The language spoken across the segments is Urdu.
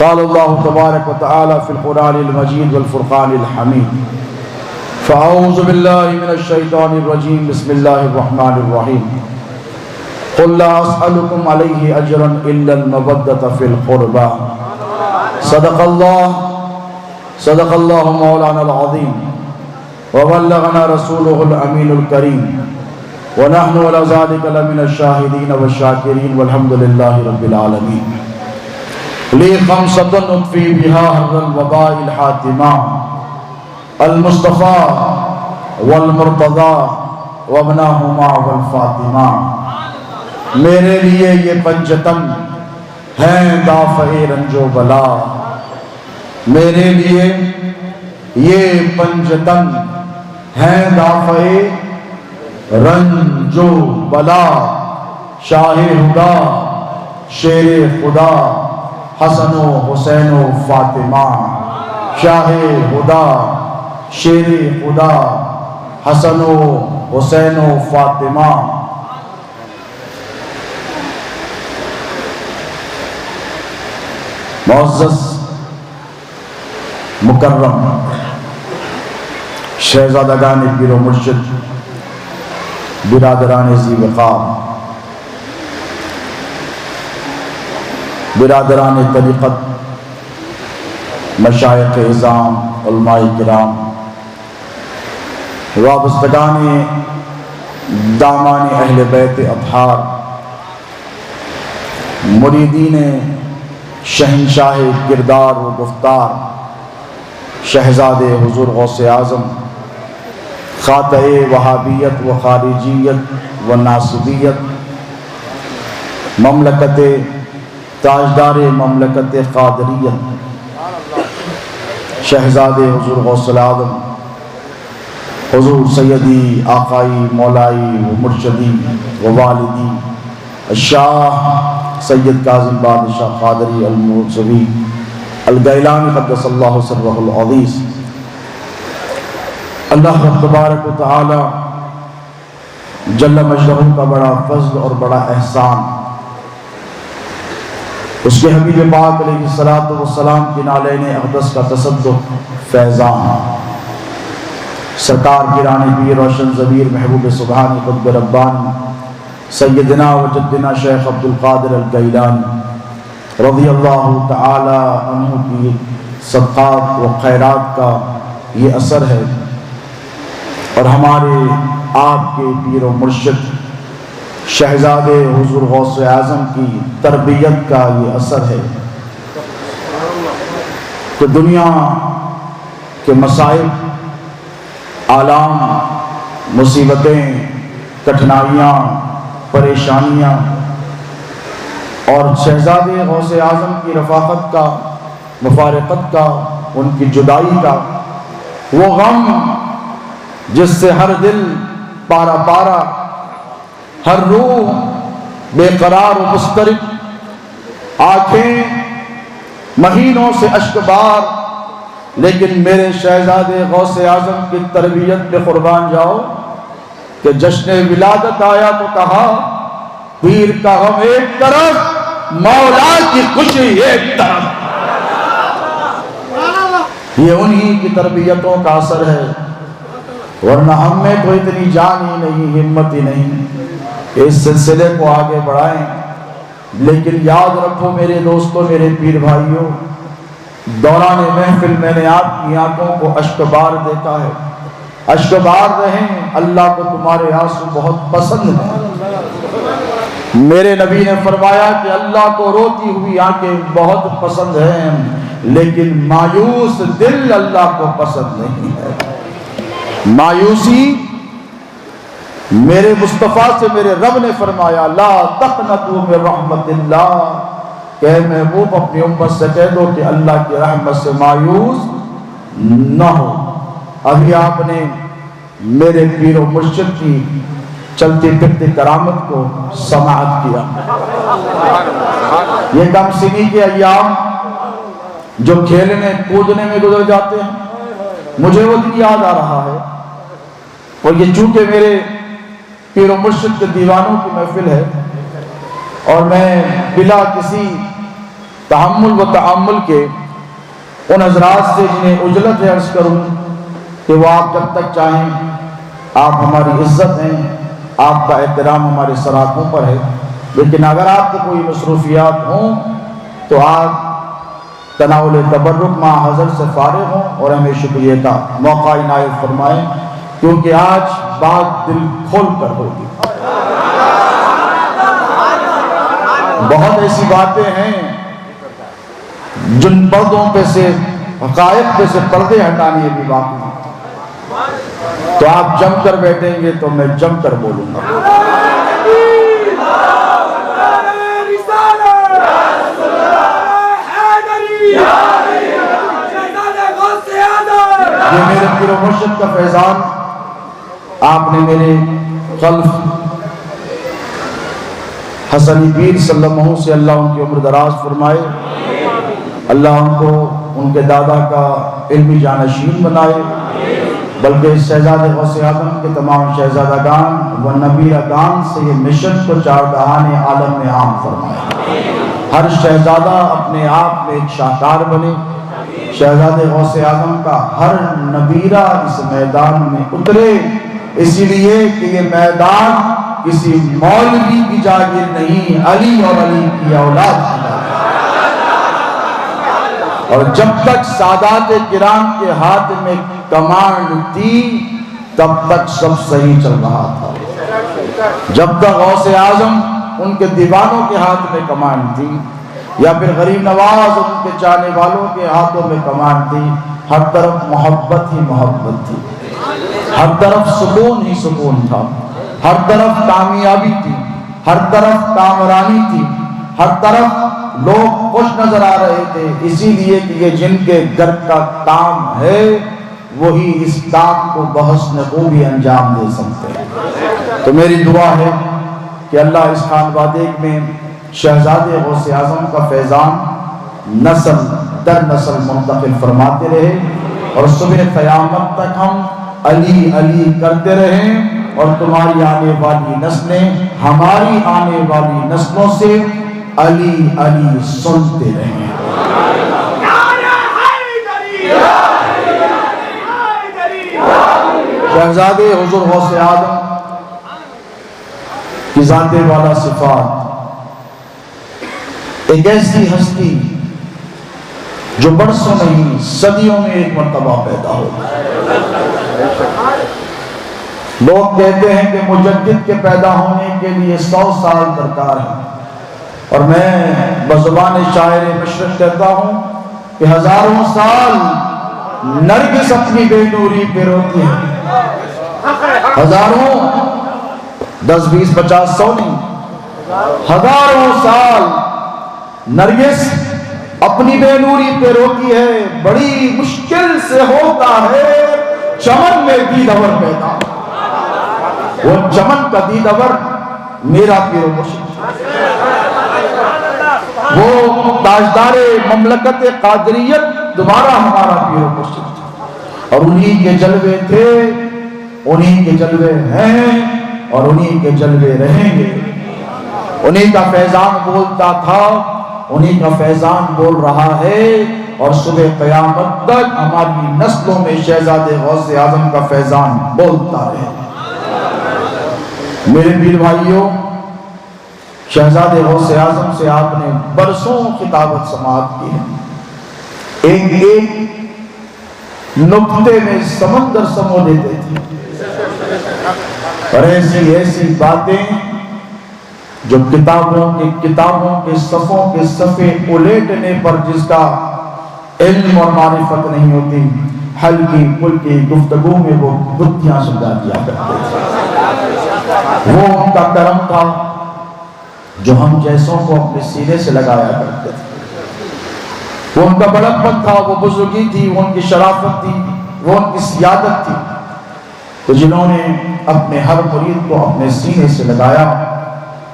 قال الله تبارك وتعالى في القرآن المجيد والفرقان الحميد فأعوذ بالله من الشيطان الرجيم بسم الله الرحمن الرحيم قل لا أسألكم عليه أجرا إلا المودة في القربى صدق الله مولانا العظيم وبلغنا رسوله الأمين الكريم ونحن على ذلك لمن الشاهدين والشاكرين والحمد لله رب العالمين لي خمسة نطفي بها حر الوباء الحاتمة المصطفى والمرتضى وابناهما والفاطمہ. میرے لیے یہ پنجتن ہیں دافع رنج و بلا، میرے لیے یہ پنجتن ہیں دافع رنج و بلا. شاہ ہدا شیر خدا حسن و حسین و فاطمہ، شاہ ہدا شیر خدا حسن و حسین و فاطمہ. معزز مکرم شہزادگان پیر و مرشد، برادران ذی وقار، برادران طریقت، مشائخ اعظام، علماء کرام، وابستگان دامان اہل بیت اطہار، مریدین شہنشاہ کردار و گفتار، شہزاد حضور غوث اعظم، خاطئ وہابیت و خارجیت و ناصبیت، مملکت تاجدار مملکت قادریت، شہزاد حضور غوث اعظم، حضور سیدی آقائی مولائی و مرشدی و والدی الشاہ سید کاظم بادشاہ قادری الموسوی الگیلانی قدس اللہ سرہ العزیز. اللہ رب تبارک و تعالی جل مجدہ کا بڑا فضل اور بڑا احسان، اس کے حبیب پاک علیہ السلام کی نالین اقدس کا تصدق فیضان، سرکار پیران پیر روشن ضمیر محبوب سبحانی قطب ربانی سیدنا و جدنا شیخ عبدالقادر الگیلانی رضی اللہ تعالی عنہ کی صدقات و خیرات کا یہ اثر ہے، اور ہمارے آپ کے پیر و مرشد شہزاد حضور غوث اعظم کی تربیت کا یہ اثر ہے کہ دنیا کے مصائب، آلام، مصیبتیں، کٹھنائیاں، پریشانیاں اور شہزاد غوث اعظم کی رفاقت کا، مفارقت کا، ان کی جدائی کا وہ غم جس سے ہر دل پارا پارا، ہر روح بے قرار و مضطرب، آنکھیں مہینوں سے اشک بار، لیکن میرے شہزاد غوث اعظم کی تربیت میں قربان جاؤ کہ جشن ولادت آیا تو کہا پیر کا غم ایک طرف، مولا کی خوشی ایک طرف. یہ انہی کی تربیتوں کا اثر ہے، ورنہ ہم میں تو اتنی جان ہی نہیں، ہمت ہی نہیں کہ اس سلسلے کو آگے بڑھائیں. لیکن یاد رکھو میرے دوستوں، میرے پیر بھائیوں، دوران محفل میں نے آپ کی آنکھوں کو اشک بار دیکھا ہے. اشک بار رہیں، اللہ کو تمہارے آنسو بہت پسند ہیں. میرے نبی نے فرمایا کہ اللہ کو روتی ہوئی آنکھیں بہت پسند ہیں، لیکن مایوس دل اللہ کو پسند نہیں ہے. مایوسی میرے مصطفیٰ سے میرے رب نے فرمایا لا تقنطوا من رحمت اللہ، کہ محبوب اپنی امت سے کہہ دو کہ اللہ کی رحمت سے مایوس نہ ہو. ابھی آپ نے میرے پیر و مرشد کی چلتی پھرتی کرامت کو سماعت کیا. یہ کم سنی کے ایام جو کھیلنے کودنے میں گزر جاتے ہیں، مجھے وہ دن یاد آ رہا ہے. اور یہ چونکہ میرے پیر و مرشد کے دیوانوں کی محفل ہے، اور میں بلا کسی تحمل و تعامل کے ان حضرات سے جنہیں اجلت ہے عرض کروں کہ وہ آپ جب تک چاہیں، آپ ہماری عزت ہیں، آپ کا احترام ہمارے سراغوں پر ہے، لیکن اگر آپ کو کوئی مصروفیات ہوں تو آپ تناول تبرک مع حضرت سے فارغ ہوں اور ہمیں شکریہ کا موقع عنایت فرمائیں، کیونکہ آج بات دل کھول کر ہوگی۔ بہت ایسی باتیں ہیں جن پردوں پہ سے، حقائق پہ سے پردے ہٹانے بھی باقی ہیں، تو آپ جم کر بیٹھیں گے تو میں جم کر بولوں گا۔ یہ میرے پیر و مرشد کا فیضان، آپ نے میرے خلف حسنی پیر صلی اللہ علیہ وسلم سے اللہ ان کی عمر دراز فرمائے، اللہ ان کو ان کے دادا کا علمی جانشین بنائے، بلکہ شہزادے غوث اعظم کے تمام شہزادگان و نبیرگان سے یہ مشن کو چاردہان عالم میں عام فرمائے۔ ہر شہزادہ اپنے آپ میں ایک شاہکار بنے، شہزادے غوث اعظم کا ہر نبیرہ اس میدان میں اترے، اسی لیے کہ یہ میدان کسی مولوی کی جاگیر نہیں، علی اور علی کی اولاد کی جاگیر۔ اور جب تک سادات کرام کے ہاتھ میں کمانڈ تھی تب تک سب صحیح چل رہا تھا۔ جب تک غوث اعظم ان کے دیوانوں کے ہاتھ میں کمانڈ تھی یا پھر غریب نواز ان کے چاہنے والوں کے ہاتھوں میں کمانڈ تھی، ہر طرف محبت ہی محبت تھی، ہر طرف سکون ہی سکون تھا، ہر طرف کامیابی تھی، ہر طرف کامرانی تھی، ہر طرف لوگ خوش نظر آ رہے تھے، اسی لیے کہ یہ جن کے گھر کا کام ہے وہی اس کام کو بحسن خوبی انجام دے سکتے ہیں۔ تو میری دعا ہے کہ اللہ اس خان وادیک میں شہزادے غوث اعظم کا فیضان نسل در نسل منتقل فرماتے رہے، اور صبح قیامت تک ہم علی علی کرتے رہیں، اور تمہاری آنے والی نسلیں ہماری آنے والی نسلوں سے علی علی سنتے رہیں۔ شہزادے حضور غوث اعظم کی ذات والا صفات، ایک ایسی ہستی جو برسوں نہیں صدیوں میں ایک مرتبہ پیدا ہو۔ لوگ کہتے ہیں کہ مجدد کے پیدا ہونے کے لیے 100 سال درکار ہے، اور میں بزبان شاعر مشرق کہتا ہوں کہ ہزاروں سال نرگس اپنی بے نوری پہ روتی ہے، ہزاروں 10 20 50 100 نہیں، ہزاروں سال نرگس اپنی بے نوری پہ روتی ہے، بڑی مشکل سے ہوتا ہے چمن میں دیدور پیدا، وہ چمن کا دیدور میرا پیر و مرشد، وہ تاجدار مملکت قادریت دوبارہ ہمارا پیر و مرشد، اور انہی کے جلوے تھے، انہی کے جلوے ہیں، اور انہی کے جلوے رہیں گے۔ انہی کا فیضان بولتا تھا، انہی کا فیضان بول رہا ہے، اور صبح قیامت تک ہماری نسلوں میں شہزادے غوث اعظم کا فیضان بولتا رہے۔ میرے پیر بھائیوں، شہزادے غوث اعظم سے آپ نے برسوں خطابت سماعت کی ہے، ایک ایک نقطے میں سمندر سمو لیتے تھے، اور ایسی ایسی باتیں جو کتابوں کے صفوں کے صفحے الیٹنے پر جس کا علم اور معرفت نہیں ہوتی، ہلکی پھلکی گفتگو میں وہ گتھیاں سمجھا دیا کرتے تھے۔ وہ ان کا کرم تھا جو ہم جیسوں کو اپنے سینے سے لگایا کرتے تھے، وہ ان کا بڑکپن تھا، وہ بزرگی تھی، وہ ان کی شرافت تھی، وہ ان کی سیادت تھی، تو جنہوں نے اپنے ہر مرید کو اپنے سینے سے لگایا۔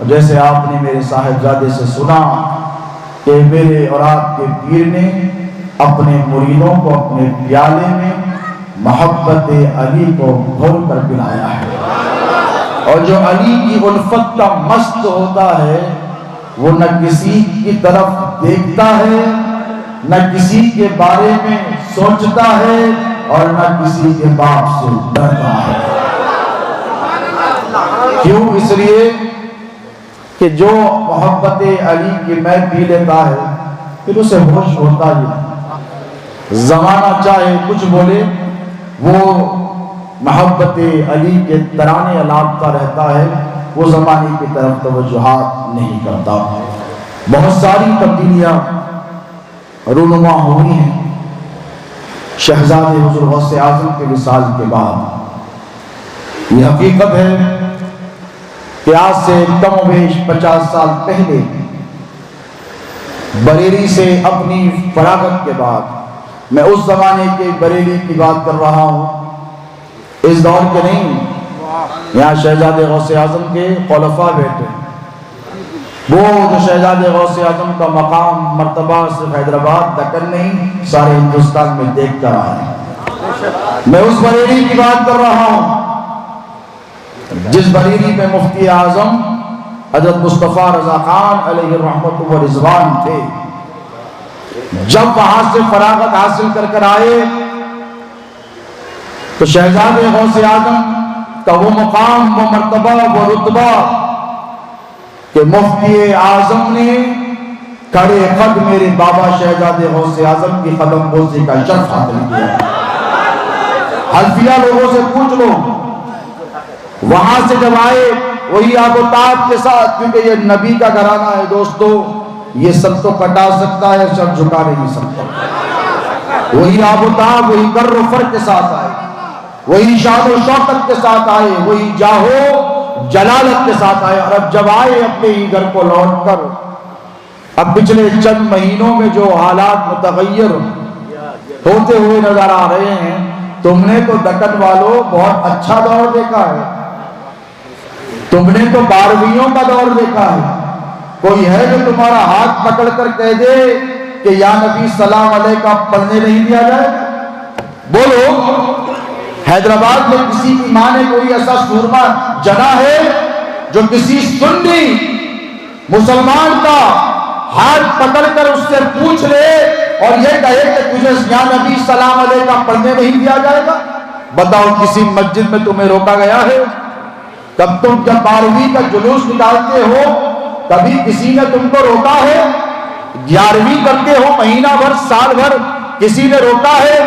جیسے آپ نے میرے صاحبزادے سے سنا کہ میرے اور آپ کے پیر نے اپنے مریدوں کو اپنے پیالے میں محبت علی کو گھول کر پلایا ہے، اور جو علی کی الفت کا مست ہوتا ہے وہ نہ کسی کی طرف دیکھتا ہے، نہ کسی کے بارے میں سوچتا ہے، اور نہ کسی کے باپ سے ڈرتا ہے۔ کیوں؟ اس لیے کہ جو محبت علی کی میں پی لیتا ہے پھر اسے ہوش ہوتا ہی نہیں۔ زمانہ چاہے کچھ بولے، وہ محبت علی کے ترانے الاپتا رہتا ہے، وہ زمانے کی طرف توجہات نہیں کرتا۔ بہت ساری تبدیلیاں رونما ہوئی ہیں شہزادے حضور غوث اعظم کے وصال کے بعد۔ یہ حقیقت ہے کہ آج سے کم و بیش 50 سال پہلے بریلی سے اپنی فراغت کے بعد، میں اس زمانے کے بریلی کی بات کر رہا ہوں، اس دور کے نہیں، یہاں شہزادے غوث اعظم کے خلفاء بیٹھے، وہ جو شہزادے غوث اعظم کا مقام مرتبہ صرف حیدرآباد دکن نہیں سارے ہندوستان میں دیکھ کر آئے۔ میں اس بریلی کی بات کر رہا ہوں جس بریلی میں مفتی اعظم حضرت مصطفیٰ رضا خان علیہ الرحمت و رضوان تھے۔ جب وہاں سے فراغت حاصل کر آئے تو شہزادے غوث اعظم کا وہ مقام، وہ مرتبہ، وہ رتبہ کہ مفتی اعظم نے کھڑے قد میرے بابا شہزادے غوث اعظم کی قدم بوسی کا شرف حاصل کیا۔ حلفیہ لوگوں سے پوچھ لو، وہاں سے جب آئے وہی آب و تاب کے ساتھ، کیونکہ یہ نبی کا گھرانہ ہے دوستو، یہ سب تو کٹا سکتا ہے، سب جھکا نہیں سکتا۔ وہی آب و تاب، وہی گر و فر کے ساتھ آئے، وہی شان و شوکت کے ساتھ آئے، وہی جاہو جلالت کے ساتھ آئے۔ اور اب جب آئے اپنے ہی گھر کو لوٹ کر، اب پچھلے چند مہینوں میں جو حالات متغیر ہوتے ہوئے نظر آ رہے ہیں، تم نے تو دکن والوں بہت اچھا دور دیکھا ہے، تم نے تو 12ویں کا دور دیکھا ہے۔ کوئی ہے جو تمہارا ہاتھ پکڑ کر کہہ دے کہ یا نبی سلام علیکہ پڑھنے نہیں دیا جائے؟ بولو، حیدرآباد میں کسی کی ماں نے کوئی ایسا سورما جنا ہے جو کسی سنی مسلمان کا ہاتھ پکڑ کر اس سے پوچھ لے اور یہ کہے کہ تجھے یا نبی سلام علیکہ پڑھنے نہیں دیا جائے گا؟ بتاؤ، کسی مسجد میں تمہیں روکا گیا ہے؟ تب تم جب 12ویں کا جلوس نکالتے ہو کبھی کسی نے تم کو روکا ہے؟ 11ویں کرتے ہو مہینہ بھر سال بھر کسی نے روکا ہے؟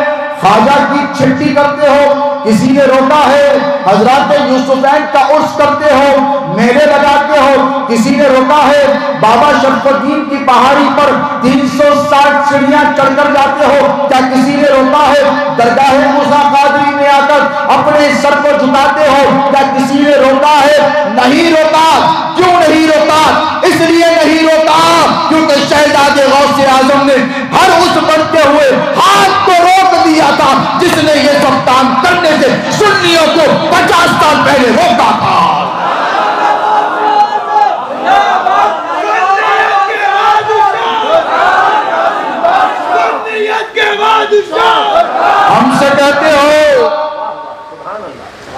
خواجہ کی چھٹی کرتے ہو کسی نے روکا ہے؟ حضرات یوسفین کا عرس کرتے ہو، میلے لگاتے ہو، کسی نے روکا ہے؟ بابا شرف الدین کی پہاڑی پر 360 سیڑھیاں چڑھ کر جاتے ہو، کیا کسی نے روکا ہے؟ درگاہ موسیٰ قادری میں آ کر اپنے سر کو جھکاتے ہو، کیا کسی نے روکا ہے؟ نہیں روکا۔ کیوں نہیں روکا؟ اس لیے نہیں روکا کیونکہ شہزادے غوث اعظم نے ہر اس بڑھتے ہوئے ہاتھ کو روک دیا تھا جس نے یہ سب کام کرنے سے سنیوں کو 50 سال پہلے روکا تھا۔ ہم سے کہتے ہو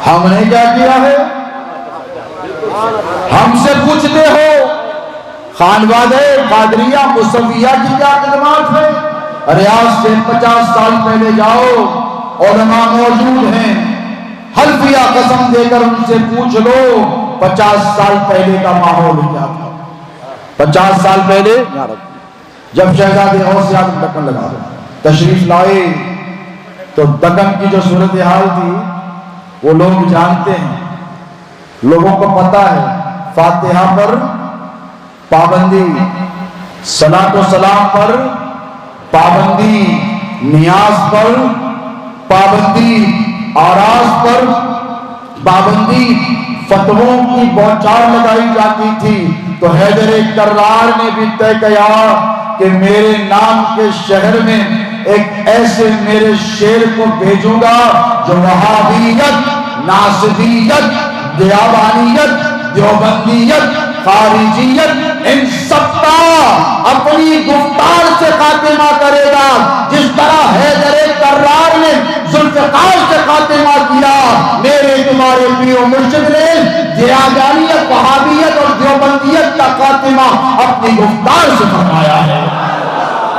ہم نے کیا کیا ہے؟ ہم سے پوچھتے ہو خانوادہ قادریہ مصویہ کی کیا خدمات ہے؟ ریاض سے 50 سال پہلے جاؤ، علماء موجود ہیں، حلفیہ قسم دے کر ان سے پوچھ لو 50 سال پہلے کا ماحول کیا تھا۔ 50 سال پہلے جب شہزادے غوث اعظم دکن لگا تشریف لائے تو دکن کی جو صورتحال تھی وہ لوگ جانتے ہیں، لوگوں کو پتا ہے۔ فاتحہ پر پابندی، صلاۃ و سلام پر پابندی، نیاز پر پابندی، آراز پر پابندی، فتووں کی بوچھار لگائی جاتی تھی۔ تو حیدر کرار نے بھی طے کیا کہ میرے نام کے شہر میں ایک ایسے میرے شیر کو بھیجوں گا جو وہابیت، ناصبیت، دیوبانیت، دیوبندیت، خارجیت، ان سب کا اپنی گفتار سے خاتمہ کرے گا، جس طرح حیدر کرار نے ذوالفقار سے خاتمہ کیا۔ میرے تمہارے پیر و مرشد نے دیوبانیت، وہابیت اور دیوبندیت کا خاتمہ خاتمہ اپنی گفتار سے فرمایا ہے،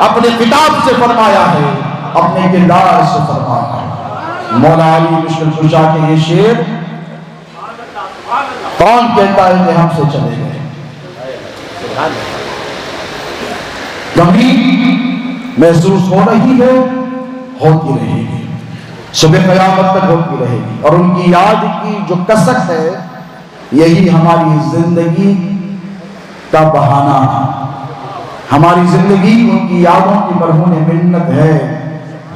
اپنے کتاب سے فرمایا ہے، اپنے کردار سے فرمایا ہے۔ مولا علی مشکل کشا کے یہ شعر کون کہتا ہے کہ ہم سے چلے گئے؟ کمی محسوس ہو رہی ہے، ہوتی رہے گی، صبح قیامت تک ہوتی رہے گی، اور ان کی یاد کی جو کثرت ہے یہی ہماری زندگی کا بہانہ ہے۔ ہماری زندگی ان کی یادوں کی مرہون منت ہے۔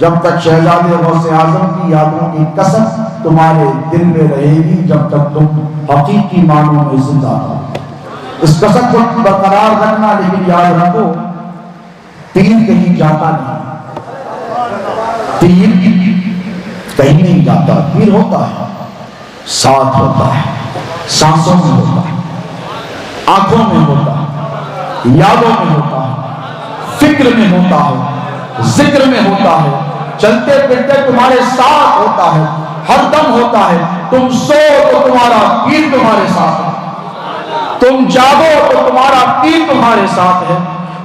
جب تک شہزادے غوث اعظم کی یادوں کی کثرت تمہارے دل میں رہے گی، جب تک تم حقیقی معنوں میں زندہ ہو۔ اس کثرت کو برقرار رکھنا، لیکن یاد رکھو تیر کہیں جاتا نہیں، تیر کہیں نہیں جاتا، تیر ہوتا ہے، ساتھ ہوتا ہے، سانسوں میں ہوتا ہے، آنکھوں میں ہوتا ہے، یادوں میں ہوتا ہے، فکر میں ہوتا ہے، ذکر میں ہوتا ہے، چلتے پھرتے تمہارے ساتھ ہوتا ہے، ہر دم ہوتا ہے۔ تم سو تو تمہارا تیر تمہارے ساتھ ہے، تم جاگو تو تمہارا تیر تمہارے ساتھ ہے،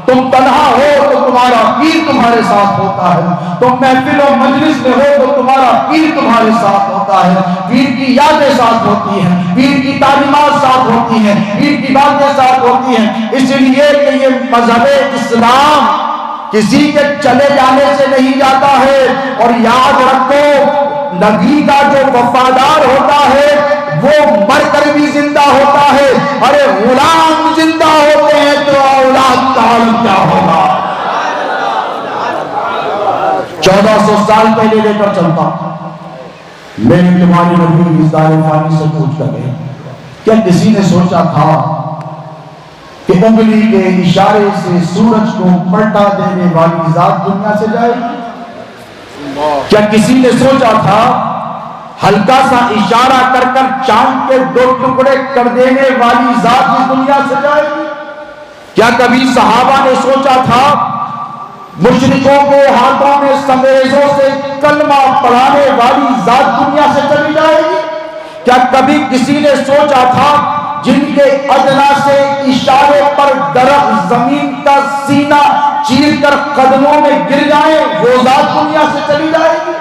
تم تنہا ہو تو تمہارا پیر تمہارے ساتھ ہوتا ہے، تم محفل و مجلس میں ہو تو تمہارا پیر تمہارے ساتھ ہوتا ہے۔ پیر کی یادیں ساتھ ہوتی ہیں، پیر کی تعلیمات ساتھ ہوتی ہیں، پیر کی باتیں ساتھ ہوتی ہیں، اس لیے کہ یہ مذہب اسلام کسی کے چلے جانے سے نہیں جاتا ہے۔ اور یاد رکھو نبی کا جو وفادار ہوتا ہے وہ مر کر بھی زندہ ہوتا ہے۔ ارے غلام زندہ ہوتے ہیں تو اولاد کا عالم کیا ہوگا؟ 1400 سال پہلے لے کر چلتا میرے تمہاری نبی اس دار فانی سے پوچھ کر گئے، کیا کسی نے سوچا تھا کہ انگلی کے اشارے سے سورج کو پلٹا دینے والی ذات دنیا سے جائے گی؟ کیا کسی نے سوچا تھا ہلکا سا اشارہ کر کر چاند کے 2 ٹکڑے کر دینے والی ذات اس دنیا سے جائے گی؟ کیا کبھی صحابہ نے سوچا تھا مشرکوں کے ہاتھوں میں سنگریزوں سے کلمہ پڑھانے والی ذات دنیا سے چلی جائے گی؟ کیا کبھی کسی نے سوچا تھا جن کے ادنا سے اشارے پر درخت زمین کا سینہ چیر کر قدموں میں گر جائیں وہ ذات دنیا سے چلی جائے گی؟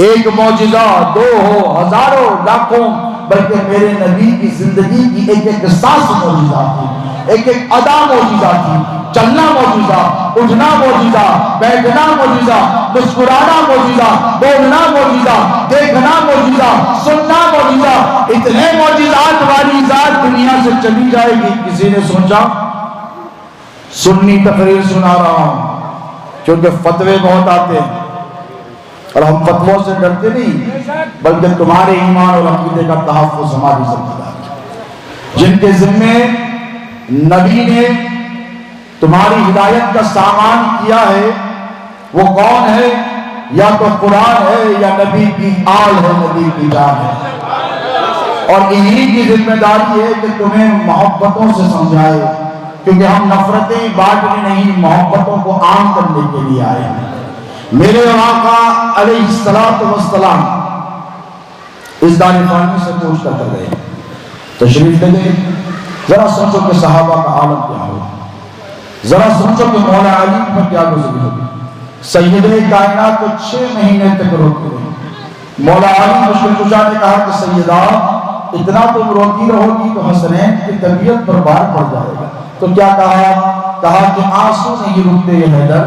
ایک معجزہ 2 ہو، ہزاروں، لاکھوں، بلکہ میرے نبی کی زندگی کی ایک ایک سانس معجزہ تھی، ایک ایک ادا معجزہ تھی، چلنا معجزہ، اٹھنا معجزہ، بیٹھنا معجزہ، مسکرانا معجزہ، بولنا معجزہ، دیکھنا معجزہ، سننا معجزہ۔ اتنے معجزات والی ذات دنیا سے چلی جائے گی؟ کسی نے سوچا؟ سنی تقریر سنا رہا ہوں کیونکہ فتوے بہت آتے ہیں، اور ہم فتووں سے ڈرتے نہیں بلکہ تمہارے ایمان اور عقیدے کا تحفظ ہماری ذمہ داری۔ جن کے ذمے نبی نے تمہاری ہدایت کا سامان کیا ہے وہ کون ہے؟ یا تو قرآن ہے یا نبی کی آل ہے، نبی کی جان ہے، اور انہی کی ذمہ داری ہے کہ تمہیں محبتوں سے سمجھائے، کیونکہ ہم نفرتیں بانٹنے نہیں، محبتوں کو عام کرنے کے لیے آئے ہیں۔ میرے آقا علیہ السلام اس دار فانی سے پوچھ کر گئے، تشریف لے گئے۔ ذرا سوچو کہ صحابہ کا عالم کیا ہوا، ذرا سوچو کہ مولا علی پر کیا گزری ہوگی۔ سید کائنات کو 6 مہینے تک روتے رہے۔ مولا علی مشکل کشا نے کہا کہ سیدہ اتنا تم روتی رہو گی تو حسنین کی طبیعت پر بار پڑ جائے گا۔ تو کیا کہا کہ آنسو نہیں رکتے یہ حیدر،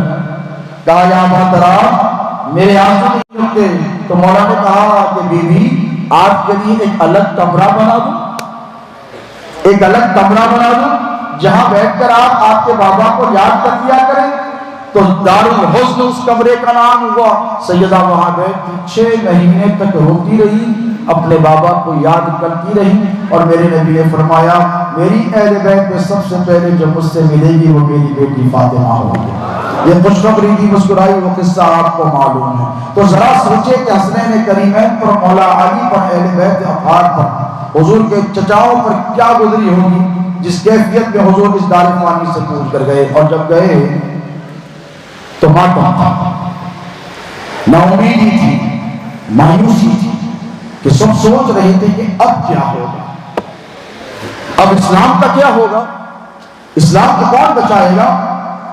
کہا یا محترم میرے آنسو نہیں رکتے۔ تو مولا نے کہا کہ بی بی آپ کے لیے ایک الگ کمرہ بنا دوں، ایک الگ کمرہ بنا دوں جہاں بیٹھ کر آپ کے بابا کو یاد کر دیا کریں۔ تو دارالحزن اس کمرے کا نام ہوا۔ سیدہ وہاں بیٹھی 6 مہینے تک روتی رہی، اپنے بابا کو یاد کرتی رہی، اور میرے نبی نے فرمایا میری اہل بیت میں سب سے پہلے جو مجھ سے ملے گی وہ میری بیٹی فاطمہ ہوگی۔ یہ خوشخبری کی مسکرائی وہ قصہ آپ کو معلوم ہے۔ تو ذرا سوچے کہ حسنین کریمین پر، مولا علی پر، اہل بیت اطہار پر، حضور کے چچاؤں پر کیا گزری ہوگی جس کیفیت میں حضور اس دار فانی سے پوچھ کر گئے۔ اور جب گئے تو ماتم تھا، نا امیدی تھی، مایوسی تھی، کہ سب سوچ رہے تھے کہ اب کیا ہوگا، اب اسلام کا کیا ہوگا۔ اسلام کو کون بچائے گا؟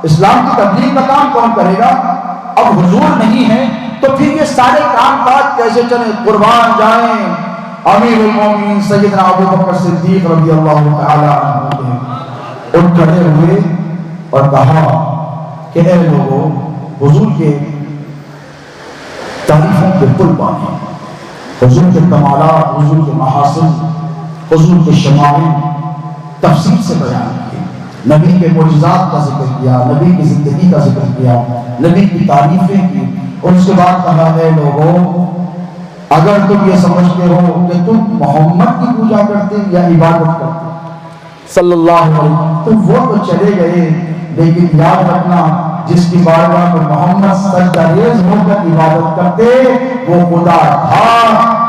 اسلام کی تبلیغ کا کام کون کرے گا؟ اب حضور نہیں ہے تو پھر یہ سارے کام کاج کیسے چلیں؟ قربان جائیں امیر المومنین سیدنا ابو بکر صدیق رضی اللہ تعالی عنہ نے اٹھ کھڑے ہوئے اور کہا کہ اے لوگوں، حضور کے تعریفوں کے پل باندھیں، حضور کے کمالات، حضور کے محاسن، حضور کے شمائل تفصیل سے بیان کیے، نبی کے معجزات کا ذکر کیا، نبی کی زندگی کا ذکر کیا، نبی کی تعریفیں کی، اور اس کے بعد کہا اے لوگوں، اگر تم یہ سمجھتے ہو کہ تم محمد کی پوجا کرتے یا عبادت کرتے صلی اللہ علیہ وسلم، تو وہ تو چلے گئے، لیکن یاد رکھنا جس کی بارگاہ میں محمد سجدہ ریز ہو کر عبادت کرتے وہ خدا تھا،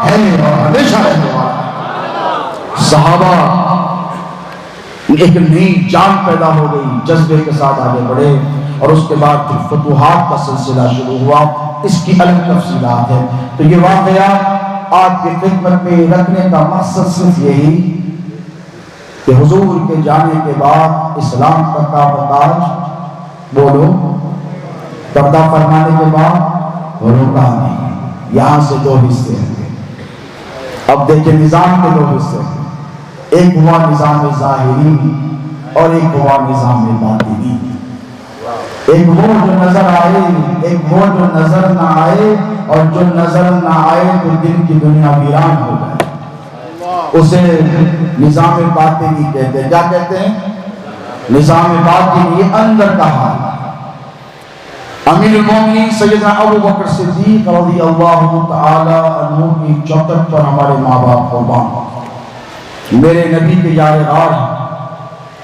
ہے اور ہمیشہ رہنے والا۔ صحابہ ایک نئی جان پیدا ہو گئی، جذبے کے ساتھ آگے بڑھے، اور اس کے بعد پھر فتوحات کا سلسلہ شروع ہوا، اس کی الگ تفصیلات ہے۔ تو یہ واقعہ آپ کی خدمت میں رکھنے کا مقصد صرف یہی کہ حضور کے جانے کے بعد اسلام کا تاب و تاج بولو پردہ فرمانے کے بعد رکا نہیں۔ یہاں سے دو حصے ہیں، اب دیکھیں نظام کے دو حصے ہیں، ایک ہوا نظام ظاہری اور ایک ہوا نظام باطنی، ایک وہ جو نظر آئے، ایک وہ جو نظر نہ آئے، اور جو نظر نہ آئے تو دن کی دنیا ویران ہو جائے، اسے نظام باطنی کہتے ہیں۔ کیا کہتے ہیں؟ نظام باطنی، یہ اندر کا حال۔ امیر المومنین سیدنا ابو بکر صدیق رضی اللہ تعالی عنہ کی چوکٹ پر ہمارے ماں باپ قربان، میرے نبی کے یار غار ہیں،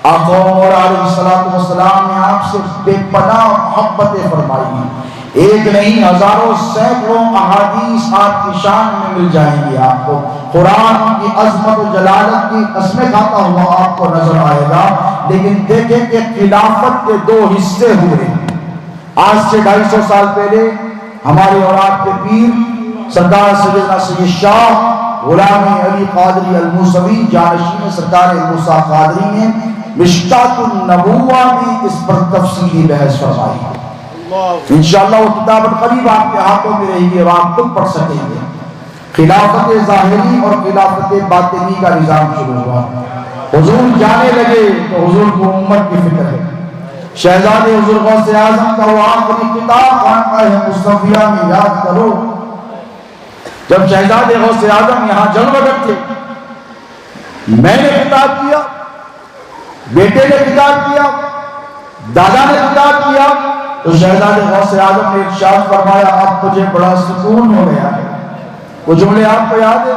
آقا اور علیہ السلام نے آپ سے بے پناہ محبتیں فرمائی ہیں، ایک نہیں ہزاروں سینکڑوں احادیث آپ کی شان میں مل جائیں گی، آپ کو قرآن کی عظمت و جلالت کی قسمیں کھاتا ہوا آپ کو نظر آئے گا۔ لیکن دیکھیں کہ خلافت کے دو حصے ہوئے۔ آج سے 250 سال پہلے ہمارے اولاد کے پیر سردار سیدنا سید شاہ غلام علی قادری الموسوی جانشین سرکار موسیٰ قادری نے مشکات النبوہ میں اس پر تفصیلی بحث فرمائی۔ انشاءاللہ وہ کتاب قریب آپ کے ہاتھوں میں رہے گی اور آپ تم پڑھ سکیں گے۔ خلافت ظاہری اور خلافت باطنی کا نظام شروع ہوا، حضور جانے لگے تو حضور کو امت کی فکر ہے۔ شہزادے حضور غوث اعظم کا وہ آخری کتاب خانقاہ مصطفیہ میں یاد کرو، جب شہزادے غوث اعظم یہاں جلوگر تھے، میں نے خطاب کیا، بیٹے نے خطاب کیا، دادا نے خطاب کیا، تو شہزادے غوث اعظم نے ارشاد فرمایا اب مجھے بڑا سکون ہو گیا ہے۔ وہ جملے آپ کو یاد ہے؟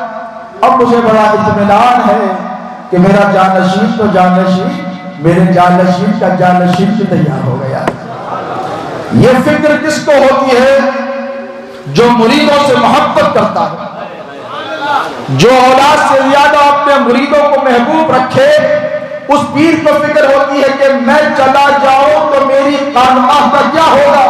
اب مجھے بڑا اطمینان ہے کہ میرا جانشین تو جانشین، میرے جانشین کا جانشین بھی تیار ہو گیا۔ یہ فکر کس کو ہوتی ہے؟ جو مریدوں سے محبت کرتا ہے، جو اولاد سے زیادہ اپنے مریدوں کو محبوب رکھے، اس پیر کو فکر ہوتی ہے کہ میں چلا جاؤں تو میری خانقاہ کا کیا ہوگا،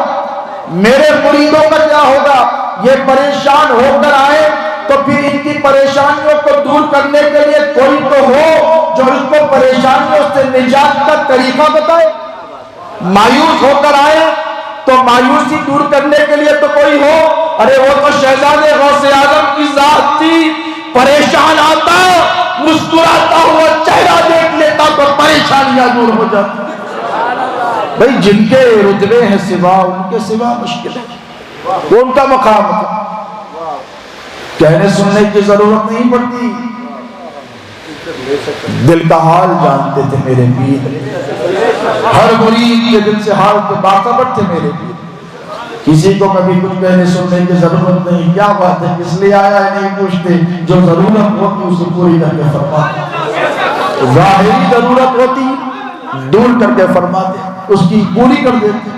میرے مریدوں کا کیا ہوگا۔ یہ پریشان ہو کر آئے تو پھر ان کی پریشانیوں کو دور کرنے کے لیے کوئی تو ہو جو اس کو پریشانیوں سے نجات کا طریقہ بتائے۔ مایوس ہو کر آئے تو مایوسی دور کرنے کے لیے تو کوئی ہو۔ ارے وہ تو شہزادے غوث اعظم کی ذات تھی، پریشان آتا مسکراتا ہوا چہرہ دیکھ لیتا تو پریشانیاں دور ہو جاتی۔ بھئی جن کے رتبے ہیں سوا، ان کے سوا مشکل ہے، وہ ان کا مقام تھا، کہنے سننے کی ضرورت نہیں پڑتی، دل کا حال جانتے تھے میرے پیر، ہر مرید کے دل سے حال کے باخبر تھے میرے پیر، کسی کو کبھی کچھ کہنے سننے کی ضرورت نہیں، کیا بات ہے کس لیے آیا ہے نہیں پوچھتے، جو ضرورت ہوتی اسے پوری کر کے فرماتے، ظاہری ضرورت ہوتی دور کر کے فرماتے، اس کی پوری کر دیتے،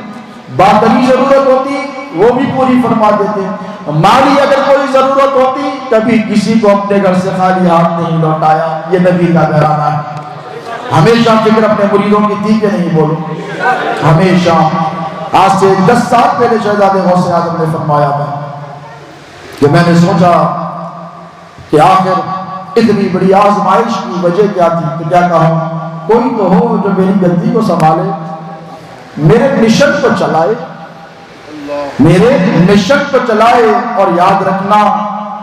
باطنی ضرورت ہوتی وہ بھی پوری فرما دیتے، مالی اگر کوئی ضرورت ہوتی کبھی کسی کو اپنے گھر سے خالی ہاتھ نہیں لوٹایا۔ یہ نبی کا گھرانہ ہے، ہمیشہ فکر اپنے مریدوں کی تھی کہ نہیں بولو، ہمیشہ۔ آج سے 10 سال پہلے شہزادے غوث اعظم نے فرمایا تھا کہ میں نے سوچا کہ آخر اتنی بڑی آزمائش کی وجہ کیا تھی، تو کیا کہا کوئی تو ہو جو میری گدی کو سنبھالے، میرے مشن کو چلائے، میرے مشن کو چلائے۔ اور یاد رکھنا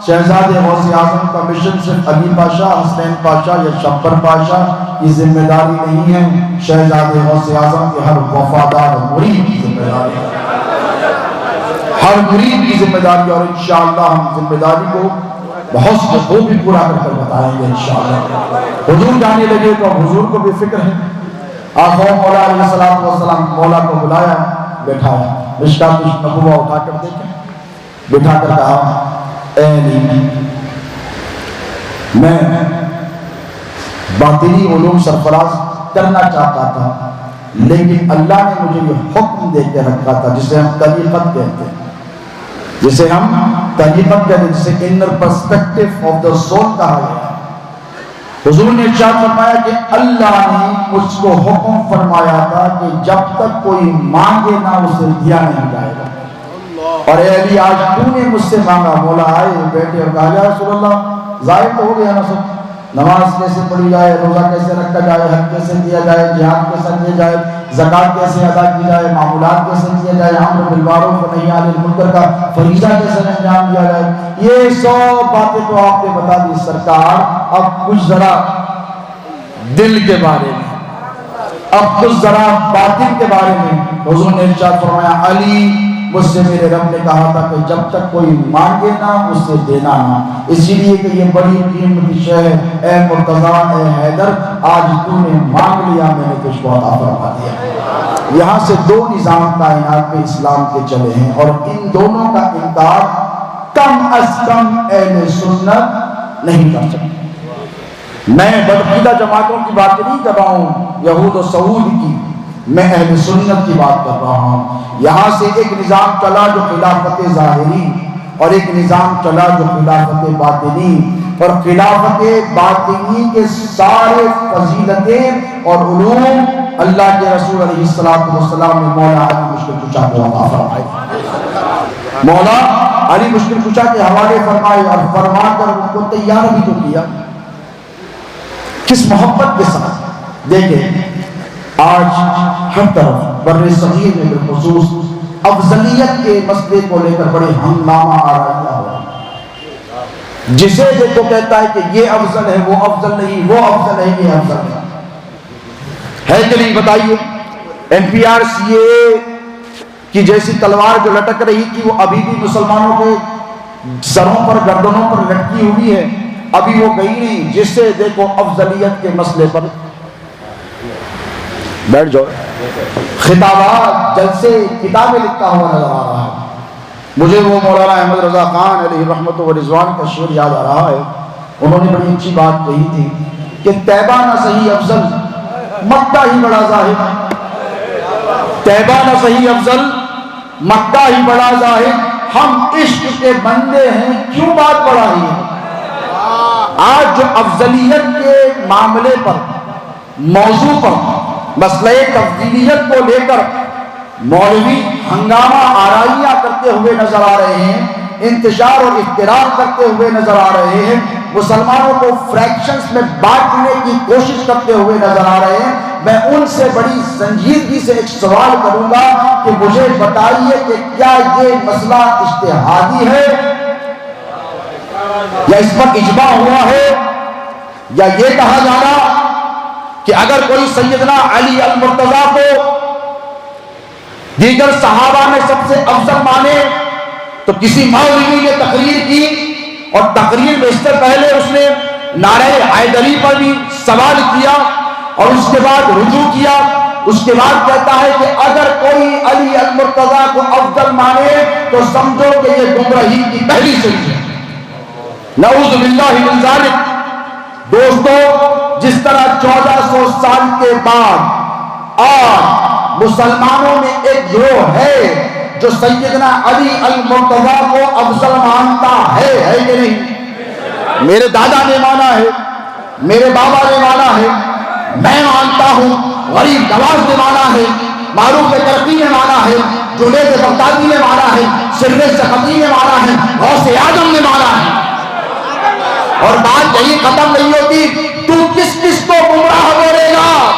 شہزادے غوث اعظم کا مشن صرف علی پاشا، حسین پاشا یا شبر پاشا کی ذمہ داری نہیں ہے، شہزادے غوث اعظم کے ہر وفادار مرید کی ذمہ داری ہے، ہر مرید کی ذمہ داری۔ اور انشاءاللہ ہم ذمہ داری کو بہت سے خوب بھی پورا کر بتائیں گے انشاءاللہ۔ حضور جانے لگے تو حضور کو بھی فکر ہے، آخر مولا علیہ السلام مولا کو بلایا، بیٹھایا، مشکات نبوہ اٹھا کر دیکھیں، بٹھا کر کہا اے علی، میں باطنی علوم سرفراز کرنا چاہتا تھا، لیکن اللہ نے مجھے یہ حکم دے کے رکھا تھا جسے ہم طریقت کہتے ہیں، جسے ہم طریقت کہتے ہیں، جسے inner perspective of the civil کہا گیا ہے۔ حضور نے ارشاد فرمایا کہ اللہ نے مجھ کو حکم فرمایا تھا کہ جب تک کوئی مانگے نہ اسے دیا نہیں جائے گا۔ اور اے علی، آج تو نے مجھ سے مانگا، مولا آئے بیٹھے اور کہا یا رسول اللہ ظاہر تو ہو گیا نا سب، نماز کیسے پڑھی جائے، روزہ کیسے رکھا جائے، حج کیسے دیا جائے، جہاد کیسے کیا جائے، زکوٰۃ کیسے ادا کی جائے، معمولات کیسے کیا جائے، امر بالمعروف و نہی عن المنکر کا فریضہ کیسے انجام دیا جائے، یہ سب باتیں تو آپ نے بتا دی سرکار۔ اب کچھ ذرا دل کے بارے میں، اب کچھ ذرا باطن کے بارے میں۔ حضور نے ارشاد فرمایا علی، مجھ سے میرے رب نے کہا تھا کہ جب تک کوئی مانگے نہ اسے دینا نہ، اسی لیے کہ یہ بڑی قیمتی شے ہے، اے مرتضیٰ، اے حیدر، آج تو نے مانگ لیا، میں نے تجھ کو عطا فرما دیا۔ یہاں سے دو نظام کائنات میں اسلام کے چلے ہیں، اور ان دونوں کا انکار کم از کم اہل سنت نہیں کر سکتے۔ میں بدعقیدہ جماعتوں کی بات نہیں کر رہا ہوں، یہود و سعود کی، میں اہل سنت کی بات کر رہا ہوں۔ یہاں سے ایک نظام چلا جو خلافت ظاہری، اور ایک نظام چلا جو خلافت باطنی، اور خلافت باطنی کے سارے فضیلتیں اور علوم اللہ کے رسول علیہ السلام نے مولا علی مشکل کشا کو عطا فرمائے، مولا علی مشکل کشا کے حوالے فرمائے، اور فرما کر ان کو تیار بھی تو کیا، کس محبت کے ساتھ۔ دیکھیں آج ہر طرف بر صغیر میں بالخصوص افضلیت کے مسئلے کو لے کر بڑے ہنگامہ آرائیاں ہو رہا ہے، جسے دیکھو کہتا ہے کہ یہ افضل ہے، وہ افضل نہیں، وہ افضل ہے، یہ افضل ہے کہ نہیں؟ بتائیے، این پی آر سی اے کی جیسی تلوار جو لٹک رہی تھی وہ ابھی بھی مسلمانوں کے سروں پر، گردنوں پر لٹکی ہوئی ہے، ابھی وہ گئی نہیں۔ جس سے دیکھو افضلیت کے مسئلے پر بیٹھ جاؤ، خطابات، جلسے، کتابیں لکھتا ہوا نظر آ رہا ہے۔ مجھے وہ مولانا احمد رضا خان علیہ رحمت و رضوان کا شعر یاد آ رہا ہے، انہوں نے بڑی اچھی بات کہی تھی کہ طیبہ نہ صحیح افضل، مکہ ہی بڑا زاہد، طیبہ نہ صحیح افضل، مکہ ہی بڑا زاہد، ہم عشق کے بندے ہیں کیوں بات بڑھا رہی ہے۔ آج جو افضلیت کے معاملے پر، موضوع پر، مسئلہ تفضیلیت کو لے کر مولوی ہنگامہ آرائیاں کرتے ہوئے نظر آ رہے ہیں، انتشار اور اختراع کرتے ہوئے نظر آ رہے ہیں، مسلمانوں کو فریکشنز میں بانٹنے کی کوشش کرتے ہوئے نظر آ رہے ہیں، میں ان سے بڑی سنجیدگی سے ایک سوال کروں گا کہ مجھے بتائیے کہ کیا یہ مسئلہ اجتہادی ہے یا اس پر اجماع ہوا ہے، یا یہ کہا جانا کہ اگر کوئی سیدنا علی المرتضیٰ کو دیگر صحابہ میں سب سے افضل مانے تو کسی مولوی نے تقریر کی، اور تقریر میں اس سے پہلے اس نے نعرہ حیدری پر بھی سوال کیا، اور اس کے بعد رجوع کیا، اس کے بعد کہتا ہے کہ اگر کوئی علی المرتضیٰ کو افضل مانے تو سمجھو کہ یہ گمراہی کی پہلی سیڑھی ہے، نعوذ باللہ من ذالک۔ دوستو، جس طرح 1400 سال کے بعد آج مسلمانوں میں ایک گروہ ہے جو سیدنا علی المرتضیٰ کو افضل مانتا ہے کہ نہیں؟ میرے دادا نے مانا ہے، میرے بابا نے مانا ہے، میں مانتا ہوں، غریب نواز نے مانا ہے، معروف ترقی نے مانا ہے، جنید بغدادی نے مانا ہے، سر سختی نے مانا ہے، غوث اعظم نے مانا ہے۔ اور بات یہی ختم نہیں ہوتی، تو کس کس کو گمراہ بولے گا؟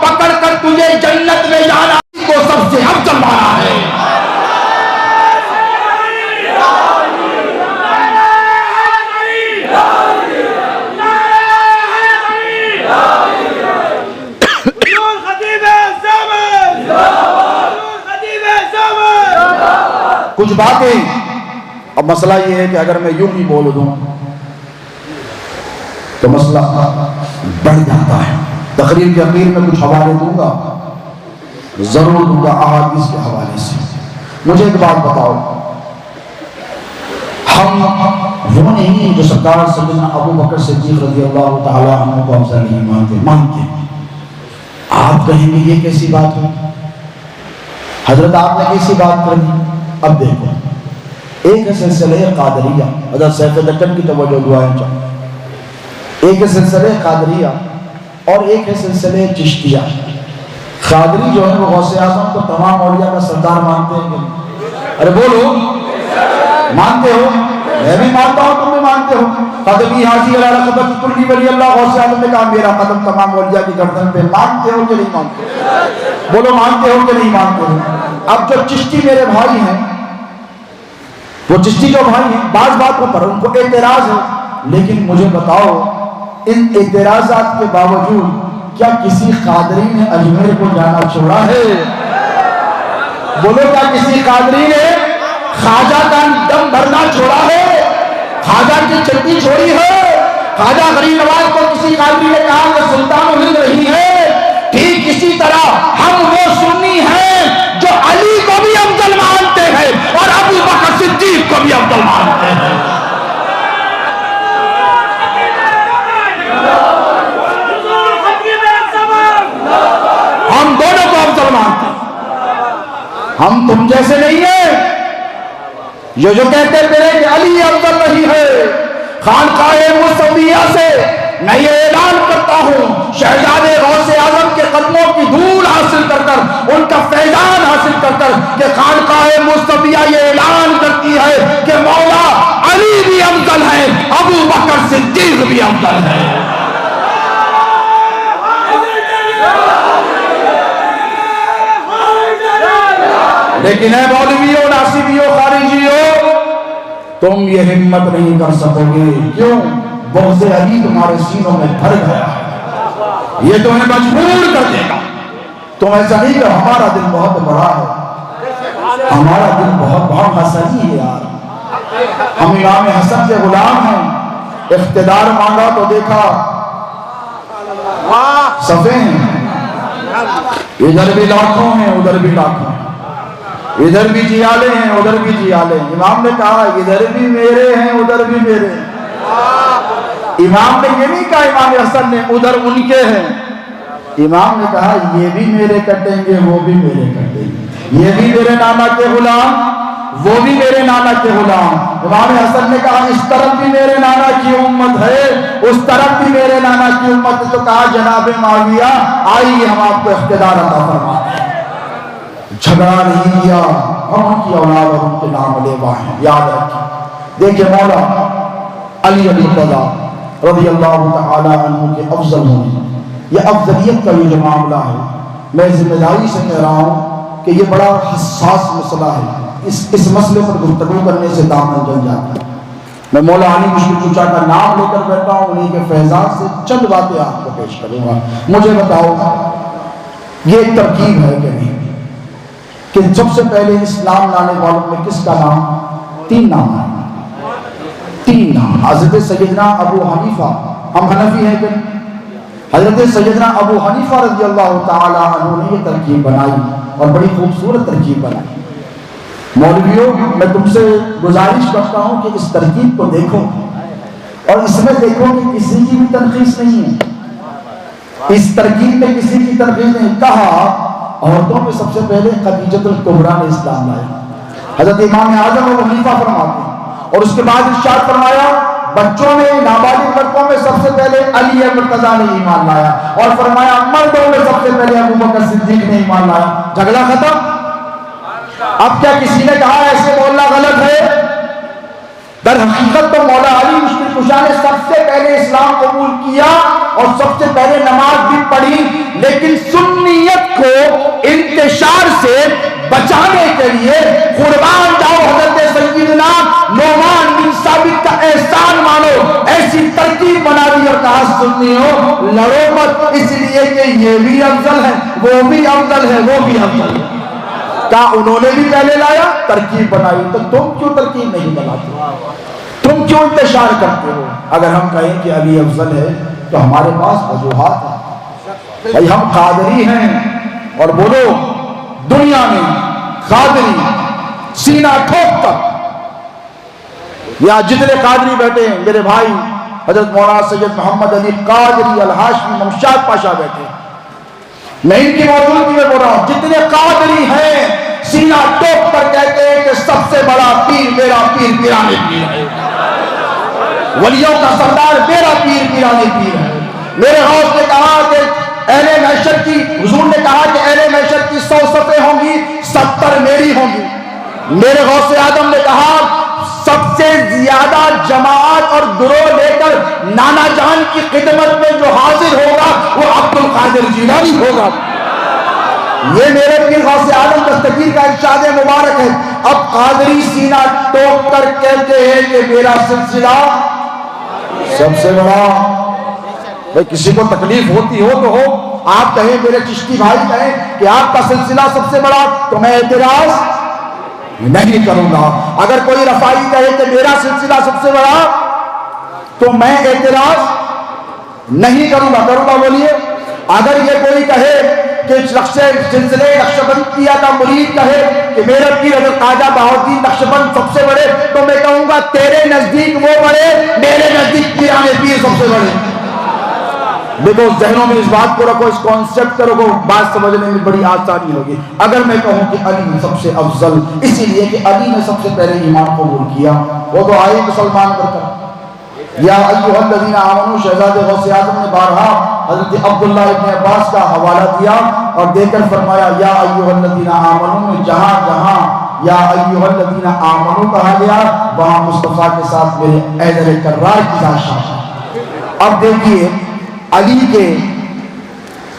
پکڑ کر تجھے جنت میں جانا کو سب سے افضل مانا ہے۔ کچھ باتیں، اب مسئلہ یہ ہے کہ اگر میں یوں ہی بول دوں تو مسئلہ بڑھ جاتا ہے۔ تقریر کے اخیر میں کچھ حوالے دوں گا، ضرور دوں گا احادیث کے حوالے سے۔ مجھے ایک بات بتاؤ، ہم وہ نہیں جو سرکار سیدنا ابو بکر صدیق رضی اللہ تعالیٰ عنہ کو افضل نہیں مانتے۔ آپ کہیں گے یہ کیسی بات ہے حضرت، آپ نے کیسی بات کری؟ اب دیکھو، ایک ہے سلسلہ قادریہ، حضرت سیف دکن کی توجہ دعائیں چاہیے، ایک ہے سلسلہ قادریہ اور ایک ہے سلسلہ چشتیہ۔ قادری جو ہے وہ غوث اعظم کو تمام اولیاء کا سردار مانتے ہیں کہ ارے بولو مانتے ہو؟ میں بھی مانتا ہوں، تم بھی مانتے ہو۔ قدمی حاضی علی رقبت کلی ولی اللہ، غوث اعظم نے کہا میرا قدم تمام اولیاء کی گردن پہ، مانتے ہو کہ نہیں مانتے؟ بولو مانتے ہو کہ نہیں مانتے ہو؟ اب جو چشتی میرے بھائی ہیں، وہ چشتی جو بھائی ہیں، بعض باتوں پر ان کو اعتراض ہے، لیکن مجھے بتاؤ ان اعتراضات کے باوجود کیا کسی قادری نے اجمیر کو جانا چھوڑا ہے؟ بولو کیا کسی قادری نے خواجہ کا دم بھرنا چھوڑا ہے؟ خواجہ کی چٹی چھوڑی ہے؟ خواجہ غریب نواز کو کسی قادری نے کہا کہ سلطان ہند رہی ہے؟ ٹھیک اسی طرح ہم وہ سنی ہیں جو علی کو بھی افضل مانتے ہیں اور ابو بکر صدیق کو بھی افضل مانتے ہیں۔ ہم دونوں کو افضل مانتے ہیں، ہم تم جیسے نہیں ہیں جو کہتے پھرے کہ علی افضل نہیں ہے۔ خانقاہ مصطفیہ سے میں یہ اعلان کرتا ہوں، شہزادے غوث اعظم کے قدموں کی دھول حاصل کر کر، ان کا فیضان حاصل کر کر کہ خانقاہ مصطفیہ یہ اعلان کرتی ہے کہ مولا علی بھی افضل ہے، ابو بکر صدیق بھی افضل ہے۔ لیکن اے مولویوں، ناصبیوں، خارجیوں، تم یہ ہمت نہیں کر سکو گے۔ کیوں؟ بغض علی تمہارے سینوں میں بھر گیا ہے، یہ تمہیں مجبور کر دے گا۔ تم ایسا نہیں کہ ہمارا دل بہت بڑا ہے، ہمارا دل بہت حسنی ہے یار، ہم امام حسن کے غلام ہیں۔ اقتدار مانگا تو دیکھا صفے ہیں، ادھر بھی لاکھوں ہیں ادھر بھی لاکھوں ہیں، ادھر بھی جیالے ہیں ادھر بھی جیالے ہیں۔ امام نے کہا ادھر بھی میرے ہیں ادھر بھی میرے ہیں۔ امام نے یہ نہیں کہا امام حسن نے ادھر ان کے ہیں، امام نے کہا یہ بھی میرے کٹیں گے وہ بھی میرے کٹیں گے، یہ بھی میرے نانا کے غلام وہ بھی میرے نانا کے غلام۔ امام حسن نے کہا اس طرف بھی میرے نانا کی امت ہے اس طرف بھی میرے نانا کی امت ہے، تو کہا جناب معاویہ آئیے ہم آپ کو اقتدار عطا فرماتے ہیں۔ جھگڑا نہیں کیا، ہم ان کی اولاد اور ان کے نام لیوا ہیں، یاد رکھیں۔ دیکھیں مولا علی مرتضیٰ رضی اللہ تعالی عنہ کے افضل ہونے، یہ افضلیت کا یہ جو معاملہ ہے، میں ذمہ داری سے کہہ رہا ہوں کہ یہ بڑا حساس مسئلہ ہے، اس مسئلے پر گفتگو کرنے سے دامن جل جاتا ہے۔ میں مولا علی مشکل چچا کا نام لے کر بیٹھا ہوں، انہیں کے فیضان سے چند باتیں آپ کو پیش کروں گا۔ مجھے بتاؤ یہ ایک ترکیب ہے کہ نہیں کہ سب سے پہلے اسلام لانے والوں میں کس کا نام؟ تین نام ہے، تین نام۔ حضرت سیدنا ابو حنیفہ، ہم حنفی ہیں کہ حضرت سیدنا ابو حنیفہ رضی اللہ تعالی عنہ نے یہ ترکیب بنائی اور بڑی خوبصورت ترکیب بنائی۔ مولویوں میں تم سے گزارش کرتا ہوں کہ اس ترکیب کو دیکھو اور اس میں دیکھو کہ کسی کی بھی تنقیص نہیں ہے، اس ترکیب میں کسی کی تنقیص نہیں۔ کہا عورتوں میں سب سے پہلے خدیجۃ الکبریٰ نے اسلام لایا، حضرت امام اعظم ابو حنیفہ فرماتے ہیں، اور اس کے بعد ارشاد فرمایا بچوں میں نابالغ لڑکوں میں سب سے پہلے علی مرتضیٰ نے ایمان لایا، اور فرمایا مردوں میں سب سے پہلے ابو بکر صدیق نے ایمان لایا۔ جھگڑا ختم۔ اب کیا کسی نے کہا ایسے بولنا غلط ہے؟ در حقیقت تو مولا علی مشکل کشا نے سب سے پہلے اسلام قبول کیا اور سب سے پہلے نماز بھی پڑھی، لیکن سنیت کو انتشار سے بچانے کے لیے قربان جاؤ حضرت سیدنا نعمان بن ثابت کا احسان مانو، ایسی ترتیب بنا دی اور کہا سنیوں لڑو مت، اس لیے کہ یہ بھی افضل ہے، وہ بھی افضل ہے، وہ بھی افضل ہے۔ کہا انہوں نے بھی پہلے لایا، ترکیب بنائی، تو تم کیوں ترکیب نہیں بناتے؟ تم کیوں انتشار کرتے ہو؟ اگر ہم کہیں کہ علی افضل ہے تو ہمارے پاس وجوہات ہیں، بھائی ہم قادری ہیں، اور بولو دنیا میں قادری سینہ ٹھوک کر، یا جتنے قادری بیٹھے ہیں میرے بھائی حضرت مولانا سید محمد علی قادری الہاشمی نمشاد پاشا بیٹھے ہیں، میں ان کی موجودگی میں بول رہا ہوں، جتنے قادری ہیں سینہ ٹوک کر کہتے ہیں کہ سب سے بڑا پیر میرا پیر پیرانے پیر ہے، ولیوں کا سردار میرا پیر پیرانے پیر ہے۔ میرے غوث نے کہا کہ اہل محشر کی، حضور نے کہا کہ اہل محشر کی 100 صفیں ہوں گی، 70 میری ہوں گی۔ میرے غوث اعظم نے کہا سب سے زیادہ جماعت اور گروہ لے کر نانا جان کی خدمت میں جو حاضر ہوگا وہ عبد القادر جیلانی ہوگا۔ یہ میرے پیر غوث اعظم دستگیر کا ارشاد مبارک ہے۔ اب قادری سینہ ٹوک کر کہتے ہیں کہ میرا سلسلہ سب سے بڑا، بھئی کسی کو تکلیف ہوتی ہو تو ہو، آپ کہیں میرے چشتی بھائی کہیں کہ آپ کا سلسلہ سب سے بڑا تو میں اعتراض نہیں کروں گا، اگر کوئی رفائی کہے کہ میرا سلسلہ سب سے بڑا تو میں اعتراض نہیں کروں گا بولیے۔ اگر یہ کوئی کہے کہ سلسلے نقشبندیہ کا مرید کہے کہ میرے پیر حضرت خواجہ بہاؤالدین نقشبند سب سے بڑے، تو میں کہوں گا تیرے نزدیک وہ بڑے، میرے نزدیک پیرانے پیر سب سے بڑے۔ دیکھو ذہنوں میں اس بات کو رکھو، اس کانسیپٹ کو رکھو، بات سمجھنے میں بڑی آسانی ہوگی۔ اگر میں کہوں کہ علی سب سے افضل، اسی لیے کہ علی نے سب سے پہلے ایمان قبول کیا، وہ تو آئے مسلمان بن کر۔ یا ایھا الذین آمنوا، شہزاد غوث اعظم نے بارہا حضرت عبداللہ ابن عباس کا حوالہ دیا اور دے کر فرمایا یا ایھا الذین آمنوا میں جہاں جہاں یا ایھا الذین آمنوا کہا گیا وہاں مصطفیٰ کے ساتھ میرے حیدر کرار کی ذات شامل ہے۔ اب دیکھیے علی کے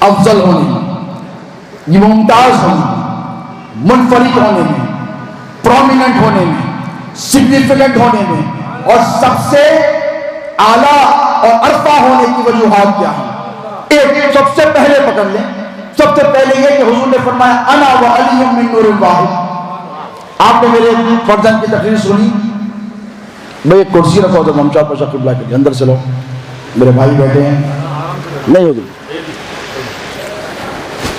افضل ہونے میں، ممتاز ہونے میں، منفرد ہونے میں، پرومیننٹ ہونے میں، سگنیفیکنٹ ہونے میں، اور سب سے اعلیٰ اور عرفہ ہونے کی وجوہات کیا ہیں؟ ایک سب سے پہلے پکڑ لیں، سب سے پہلے یہ کہ حضور نے فرمایا انا و علی من نور واحد۔ آپ نے میرے فرزند کی تقریر سنی، میں ایک کرسی رکھا ہوتا ممشاد پاشا قبلہ کے لیے، اندر سے لو میرے بھائی بیٹھے ہیں، نہیں ہوگی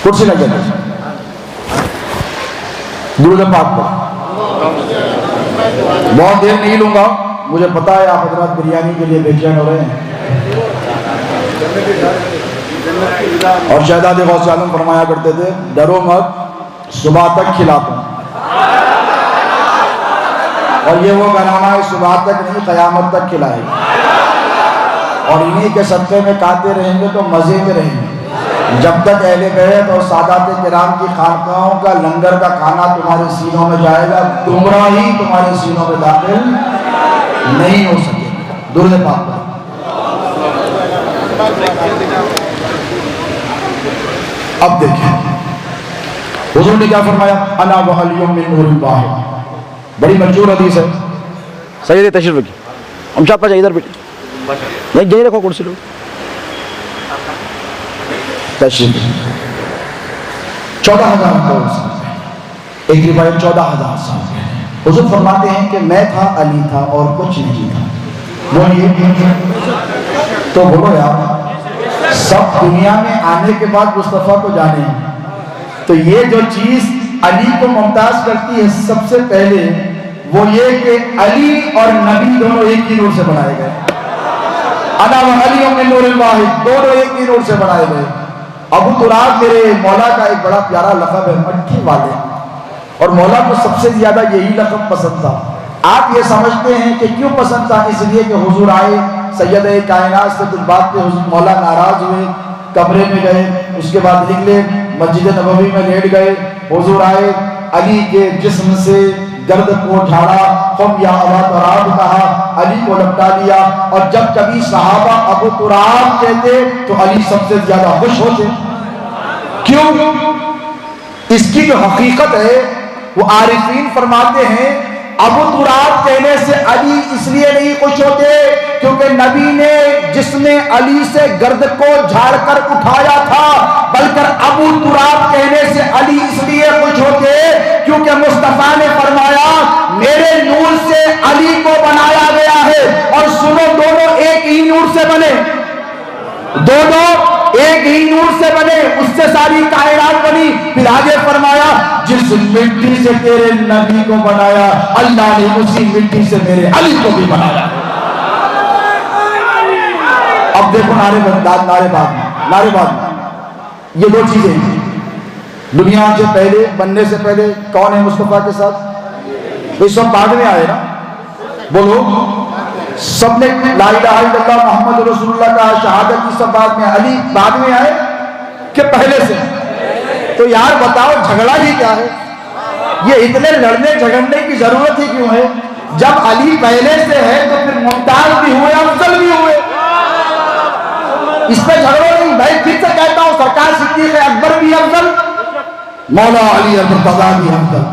کرسی نہ جائے، درود پاک پر بہت دیر نہیں لوں گا، مجھے پتا ہے آپ حضرات بریانی کے لیے بے چین ہو رہے ہیں۔ اور شہزاد غوث اعظم فرمایا کرتے تھے ڈرو مت صبح تک کھلاتا ہوں، اور یہ وہ گھرانہ ہے صبح تک نہیں قیامت تک کھلائے گا، اور انہی کے صدقے میں کھاتے رہیں گے تو مزے میں رہیں گے جب تک اہل بیت اور سادات کرام کی خانقاہوں کا لنگر کا کھانا تمہارے سینوں میں جائے گا، گمراہی تمہارے سینوں میں داخل نہیں ہو سکے۔ درود پاک پر اب دیکھیں حضور نے کیا فرمایا انا و علی من نور واحد، بڑی مشہور حدیث ہے۔ سید تشریف رکھیے، ہم شاہ پاس ادھر بیٹھے، یہی رکھو کرسی لو، تشریف 14,000 سال، ایک روایت 14,000 سال۔ حضور فرماتے ہیں کہ میں تھا، علی تھا اور کچھ نہیں تھا۔ بولیے تو بولو یار، سب دنیا میں آنے کے بعد مصطفیٰ کو جانے ہیں، تو یہ جو چیز علی کو ممتاز کرتی ہے سب سے پہلے وہ یہ کہ علی اور نبی دونوں ایک ہی نور سے بنائے گئے، انا و علی من نور واحد، دونوں ایک ہی نور سے بنائے گئے۔ ابو تراب میرے مولا کا ایک بڑا پیارا لقب ہے، مٹھی والے، اور مولا کو سب سے زیادہ یہی لقب پسند تھا۔ آپ یہ سمجھتے ہیں کہ کیوں پسند تھا؟ اس لیے کہ حضور آئے، سید کائنات سے کچھ بات پہ مولا ناراض ہوئے، کمرے میں گئے، اس کے بعد نکلے مسجد نبوی میں لیٹ گئے، حضور آئے، علی کے جسم سے گرد کو جھاڑا، قم یا ابا تراب کہا، علی کو لپٹا لیا، اور جب کبھی صحابہ ابو تراب کہتے تو علی سب سے زیادہ خوش ہوتے. کیوں؟ اس کی جو حقیقت ہے وہ عارفین فرماتے ہیں ابو تراب کہنے سے علی اس لیے نہیں خوش ہوتے کیونکہ نبی نے جس نے علی سے گرد کو جھاڑ کر اٹھایا تھا، بلکہ ابو تراب کہنے سے علی اس لیے خوش ہوتے کیونکہ مصطفیٰ نے فرمایا میرے نور سے علی کو بنایا گیا ہے. اور سنو، دونوں ایک ہی نور سے بنے، دونوں ایک ہی نور سے بنے، اس سے ساری کائنات بنی. پھر آگے فرمایا جس مٹی سے تیرے نبی کو بنایا اللہ نے اسی مٹی سے میرے علی کو بھی بنایا. اب دیکھو نعرے بات یہ دو چیزیں ہیں. دنیا سے پہلے بننے سے پہلے کون ہے مصطفیٰ کے ساتھ؟ یہ سب بعد میں آئے نا. بولو، سب نے لا الہ الا اللہ محمد رسول اللہ کا شہادت کی سب بعد میں، علی بعد میں آئے کہ پہلے سے؟ تو یار بتاؤ جھگڑا ہی کیا ہے؟ یہ اتنے لڑنے جھگڑنے کی ضرورت ہی کیوں ہے؟ جب علی پہلے سے ہے تو پھر ممتاز بھی ہوئے، افضل بھی ہوئے، اس پہ جھگڑو نہیں. بھائی پھر سے کہتا ہوں سرکار صدیق اکبر بھی افضل، مولا علی مرتضیٰ بھی افضل.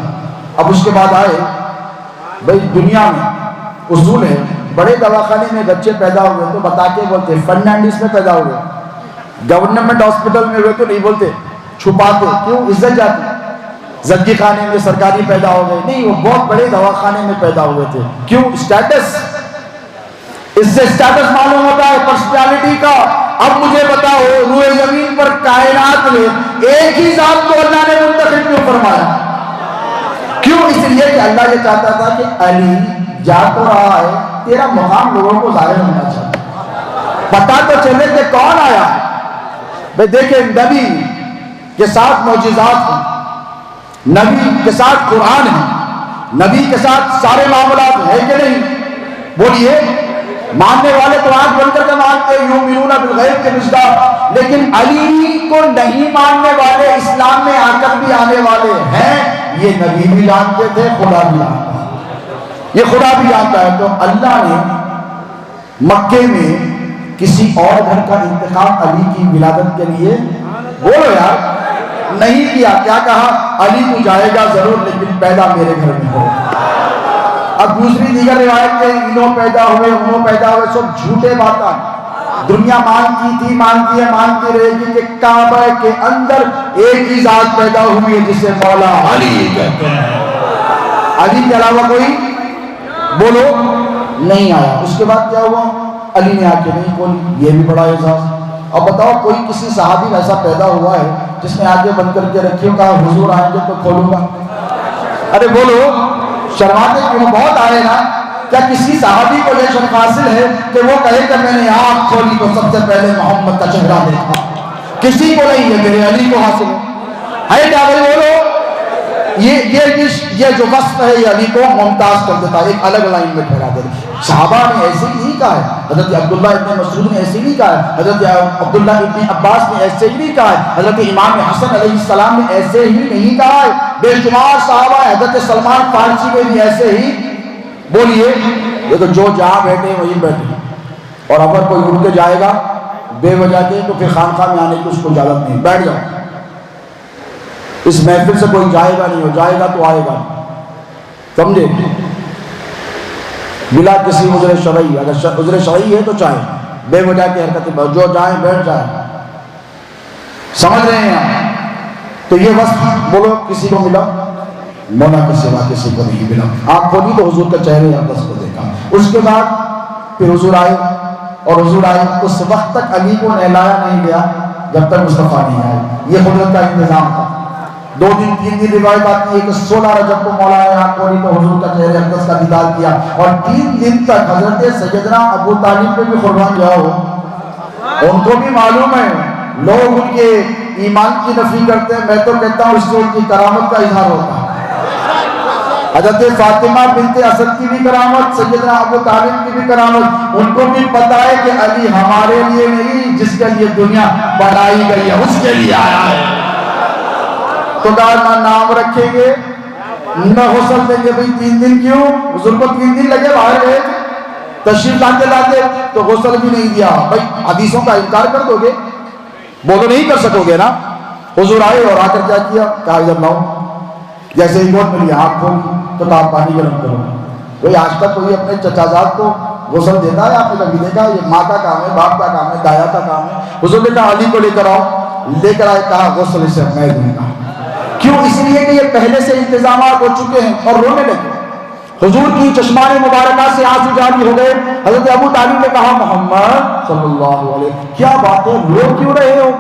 اب اس کے بعد آئے بھائی دنیا میں اصول ہے، بڑے دواخانے میں بچے پیدا ہوئے تو بتا کے بولتے فرنانڈیز میں پیدا ہوئے، گورنمنٹ ہاسپٹل میں ہوئے تو نہیں بولتے، چھپاتے. کیوں؟ عزت جاتی. زکی خانے میں سرکاری پیدا ہو گئے، نہیں، وہ بہت بڑے دواخانے میں پیدا ہوئے تھے. کیوں؟ اسٹیٹس. اس سے اسٹیٹس معلوم ہوتا ہے پرسنالٹی کا. اب مجھے بتاؤ روئے زمین پر کائنات میں ایک ہی ذات کو اللہ نے منتخب کیوں فرمایا؟ کیوں؟ اس لیے کہ اللہ یہ چاہتا تھا کہ علی جا تو رہا ہے، تیرا مقام لوگوں کو ظاہر ہونا چاہیے، پتا تو چلے کہ کون آیا. بھئی دیکھیں نبی کے ساتھ معجزات ہیں، نبی کے ساتھ قرآن ہے، نبی کے ساتھ سارے معاملات ہیں کہ نہیں؟ بولیے. ماننے والے تو آنکھ بن کر کے مانتے ہیں یؤمنون بالغیب کے مصداق، لیکن علی کو نہیں ماننے والے اسلام میں آ کر بھی آنے والے ہیں. یہ نبی بھی جانتے تھے، خدا بھی جانتا ہے، یہ خدا بھی جانتا ہے. تو اللہ نے مکے میں کسی اور گھر کا انتخاب علی کی ولادت کے لیے بولو یار نہیں کیا. کیا کہا؟ علی تو جائے گا ضرور لیکن پیدا میرے گھر میں ہو. اب دوسری دیگر روایت کے انہوں پیدا ہوئے انہوں پیدا ہوئے، سب جھوٹے باتیں. دنیا مانتی تھی، مانتی ہے، مانتی رہے گی کہ کعبہ کے اندر ایک ہی ذات پیدا ہوئی ہے جسے مولا علی کہتے ہیں. علی کے علاوہ کوئی بولو نہیں آیا. اس کے بعد کیا ہوا؟ علی نے آ کے نہیں کھولی. یہ بھی بڑا اعزاز. اب بتاؤ کوئی کسی صحابی ایسا پیدا ہوا ہے جس نے آگے بند کر کے رکھی ہو، کہا حضور آئیں گے تو کھولوں گا؟ ارے بولو، شرماتے کیوں؟ بہت آئے نا. کیا کسی صحابی کو یہ شرف حاصل ہے کہ وہ کہے کہ میں نے آنکھ کھولی تو سب سے پہلے محمد کا چہرہ دیکھا؟ کسی کو نہیں ہے، میرے علی کو حاصل ہے. کیا بھائی بولو؟ یہ جو وصف ہے یہ علی کو ممتاز کر دیتا ہے، ایک الگ لائن میں ٹھہرا دیتا ہے. صحابہ نے ایسے ہی نہیں کہا ہے، حضرت عبداللہ ابن مسعود نے ایسے ہی نہیں کہا ہے، حضرت عبداللہ ابن عباس نے ایسے ہی نہیں کہا ہے، حضرت امام حسن علیہ السلام نے ایسے ہی نہیں کہا ہے. بے شمار صحابہ، حضرت سلمان فارسی نے بھی ایسے ہی. بولیے، یہ تو جو جہاں بیٹھے وہیں بیٹھے. اور اگر کوئی اٹھ کے جائے گا بے وجہ کے تو پھر خانقاہ میں آنے کی اس کو اجازت نہیں. بیٹھ جاؤ، اس محفل سے کوئی جائے گا نہیں، ہو جائے گا تو آئے گا، سمجھے؟ بلا کسی عذر شرعی. اگر عذر شرعی ہے تو چاہے بے وجہ کی حرکتیں، جو جائیں بیٹھ جائیں. سمجھ رہے ہیں آپ؟ تو یہ وصف بولو کسی کو ملا؟ مولا کے سوا کسی کو نہیں ملا. آپ کھولی تو حضور کے چہرے اقدس کو دیکھا. اس کے بعد پھر حضور آئے، اور حضور آئے اس وقت تک علی کو نہلایا نہیں گیا جب تک مصطفیٰ نہیں آئے. یہ قدرت کا انتظام تھا. 2 دن 3 دن روایت آتی ہے کہ 16 رجب کو مولا نے آنکھ کھولی تو حضور کا چہرے اقدس کا دیدار کیا، اور 3 دن تک حضرت سیدنا ابو طالب پہ بھی قربان جاؤ. ان کو بھی معلوم ہے لوگ ان کے ایمان کی نفی کرتے ہیں، میں تو کہتا ہوں اس سے ان کی کرامت کا اظہار ہوتا ہے. حضرت فاطمہ بنت اسد کی بھی کرامت، سیدنا ابو طالب کی بھی کرامت. ان کو بھی پتا ہے کہ علی ہمارے لیے نہیں، جس کے لیے دنیا بنائی گئی ہے اس کے لیے آیا ہے. تو نہ نام رکھیں گے نہ غسل دیں گے. بھائی 3 دن کیوں؟ حضور کو 3 دن لگے، باہر گئے. تشریف لاتے لاتے تو غسل بھی نہیں دیا. بھائی حدیثوں کا انکار کر دو گے؟ وہ تو نہیں کر سکو گے نا. حضور آئے اور آ کر کیا کیا؟ کہا ادھر لاؤ. جیسے ہی گوٹ ملی آنکھ کھول تو کہا پانی گرم کرو. کوئی آج تک کوئی اپنے چچا زاد کو غسل دیتا ہے؟ آپ نے کبھی دیکھا؟ یہ ماں کا کام ہے، باپ کا کام ہے، دایا کا کام ہے. حضور نے کہا علی کو لے کر آؤ. لے کر آئے. کہا غسل اسے میں دوں گا. کیوں؟ اس لیے کہ یہ پہلے سے انتظامات ہو چکے ہیں. اور رونے لگے. حضور کی چشمان مبارکہ سے آنسو جاری ہو گئے. حضرت ابو طالب نے کہا محمد صلی اللہ علیہ وسلم کیا باتیں رو کیوں رہے ہو؟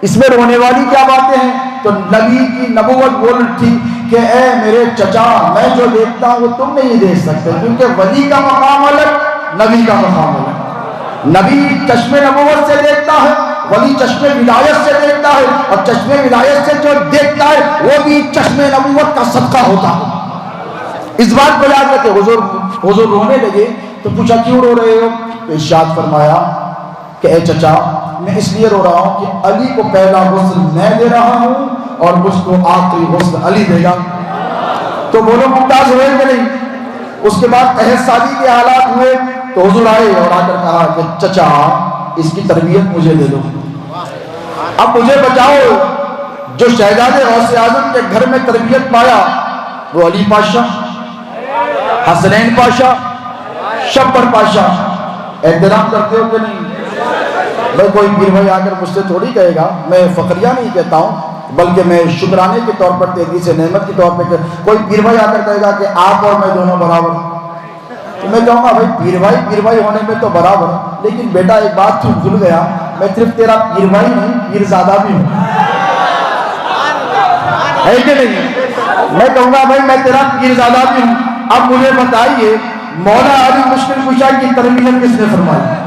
اس میں رونے والی کیا باتیں ہیں؟ تو نبی کی نبوت بول تھی کہ اے میرے چچا، میں جو دیکھتا ہوں وہ تم نہیں دیکھ سکتے، کیونکہ ولی کا مقام الگ، نبی کا مقام الگ. نبی چشم نبوت سے دیکھتا ہے، ولی چشم ولایت سے دیکھتا ہے، اور چشم ولایت سے جو دیکھتا ہے وہ بھی چشم نبوت کا صدقہ ہوتا ہے. اس بات کو یاد رکھے. حضور رونے لگے تو پوچھا کیوں رو رہے ہو؟ تو ارشاد فرمایا کہ اے چچا، میں اس لیے رو رہا ہوں کہ علی کو پہلا غسل میں دے رہا ہوں اور مجھ کو آخری غسل علی دے گا. تو بولو ممتاز ہوئے کہ نہیں؟ اس کے بعد عہد شادی کے حالات ہوئے تو حضور آئے اور آ کر کہا کہ چچا اس کی تربیت مجھے دے دو. اب مجھے بچاؤ. جو شہزادے غوث اعظم کے گھر میں تربیت پایا وہ علی پاشا، حسنین پاشا، شبر پاشا. احترام کرتے ہو کہ نہیں؟ بھائی کوئی پیر بھائی آ کر مجھ سے تھوڑی کہے گا، میں فقریہ نہیں کہتا ہوں بلکہ میں شکرانے کے طور پر، تحدیث نعمت کے طور پہ، کوئی پیر بھائی آ کر کہے گا کہ آپ اور میں دونوں برابر، تو میں کہوں گا بھائی پیر بھائی ہونے میں تو برابر، لیکن بیٹا ایک بات تو بھول گیا، میں صرف تیرا پیر بھائی نہیں پیر زادہ بھی ہوں. ہے کہ نہیں؟ میں کہوں گا بھائی میں تیرا پیر زادہ بھی ہوں. اب مجھے بتائیے مولا علی مشکل کشا کی تربیت کس نے فرمائی؟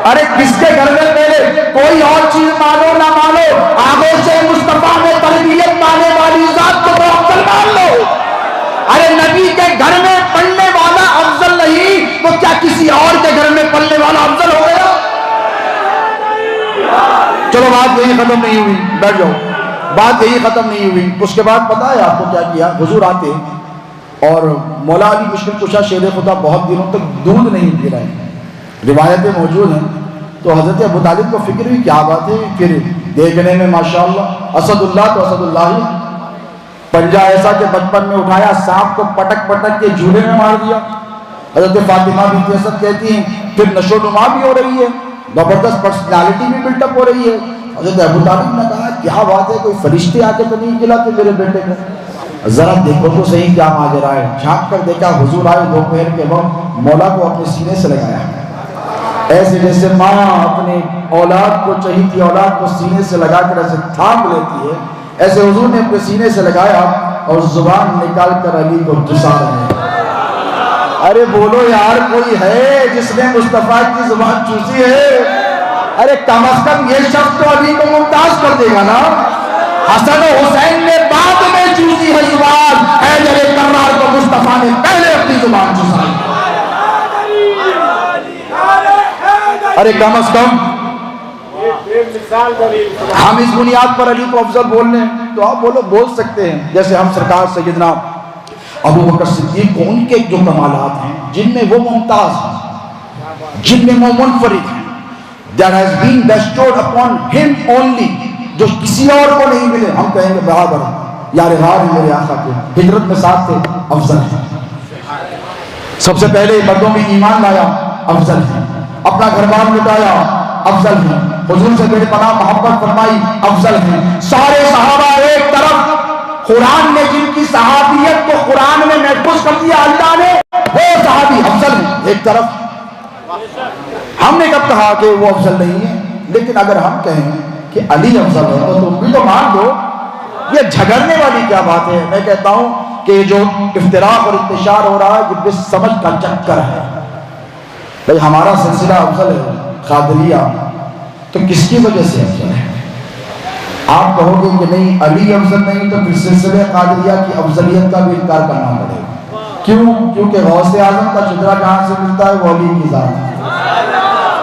ارے کس کے گھر میں پہلے کوئی اور چیز مانو نہ مانو، آغوش مصطفیٰ میں تربیت پانے والی ذات کو تو افضل مان لو. ارے نبی کے گھر میں پڑھنے والا افضل نہیں تو کیا کسی اور کے گھر میں پڑھنے والا افضل ہو گیا؟ چلو بات یہی ختم نہیں ہوئی، بیٹھ جاؤ. بات یہی ختم نہیں ہوئی. اس کے بعد پتا ہے آپ کو کیا کیا؟ حضور آتے اور مولا علی مشکل کشا شیر خدا بہت دنوں تک دودھ نہیں پی رہے ہیں، روایتیں موجود ہیں. تو حضرت ابو طالب کو فکر ہوئی کیا بات ہے، پھر دیکھنے میں ماشاءاللہ اسد اللہ تو اسد اللہ ہی. پنجہ ایسا کہ بچپن میں اٹھایا، سانپ کو پٹک پٹک کے جھولے میں مار دیا. حضرت فاطمہ بنت اسد کہتی ہیں پھر نشو و نما بھی ہو رہی ہے، زبردست پرسنالٹی بھی بلٹ اپ ہو رہی ہے. حضرت ابو طالب نے کہا کیا بات ہے، کوئی فرشتے آ کے تو نہیں کھلاتے میرے بیٹے کو؟ ذرا دیکھو تو صحیح کیا ماجرا ہے. جھانک کر دیکھا حضور آئے دوپہر کے وقت، مولا کو اپنے سینے سے لگایا ایسے جیسے ماں اپنی اولاد کو چہیتی اولاد کو سینے سے لگا کر ایسے تھام لیتی ہے، ایسے حضور نے اپنے سینے سے لگایا اور زبان نکال کر علی کو چسا رہے ہیں. ارے بولو یار کوئی ہے جس نے مصطفیٰ کی زبان چوسی ہے؟ ارے کم از کم یہ شخص تو علی کو ممتاز کر دے گا نا. حسن و حسین نے بعد میں چوسی ہے زبان، حیدر کرار کو مصطفیٰ نے پہلے اپنی زبان چسائی. ارے کم از کم ہم اس بنیاد پر علی کو افضل بول لیں تو آپ بول سکتے ہیں. جیسے ہم سرکار سیدنا ابو بکر صدیق کو ان کے جو کمالات ہیں جن میں وہ ممتاز ہیں، جن میں وہ منفرد ہیں، that has been bestowed upon him only، جو کسی اور کو نہیں ملے، ہم کہیں گے برابر یار غار ہیں میرے آقا کے، ہجرت میں ساتھ تھے، افضل ہیں. سب سے پہلے مردوں میں ایمان لایا، افضل ہیں. اپنا گھر بار لٹایا، افضل ہیں. حضور سے بے پناہ محبت فرمائی، افضل ہیں. سارے صحابہ ایک طرف، قرآن نے جن کی صحابیت کو قرآن میں محفوظ کر دیا اللہ نے، وہ صحابی افضل ہیں ایک طرف. ہم نے کب کہا کہ وہ افضل نہیں ہے؟ لیکن اگر ہم کہیں کہ علی افضل ہے تو تم بھی تو مان دو. یہ جھگڑنے والی کیا بات ہے؟ میں کہتا ہوں کہ جو افتراق اور انتشار ہو رہا ہے یہ بس سمجھ کا چکر ہے. بھئی ہمارا سلسلہ افضل ہے قادریہ، تو کس کی وجہ سے افضل ہے؟ آپ کہو گے کہ نہیں علی افضل نہیں تو پھر سلسلہ قادریہ کی افضلیت کا بھی انکار کرنا پڑے گا. کیوں؟ کیونکہ غوث اعظم کا چترا جہاں سے ملتا ہے وہ علی کی ذات ہے.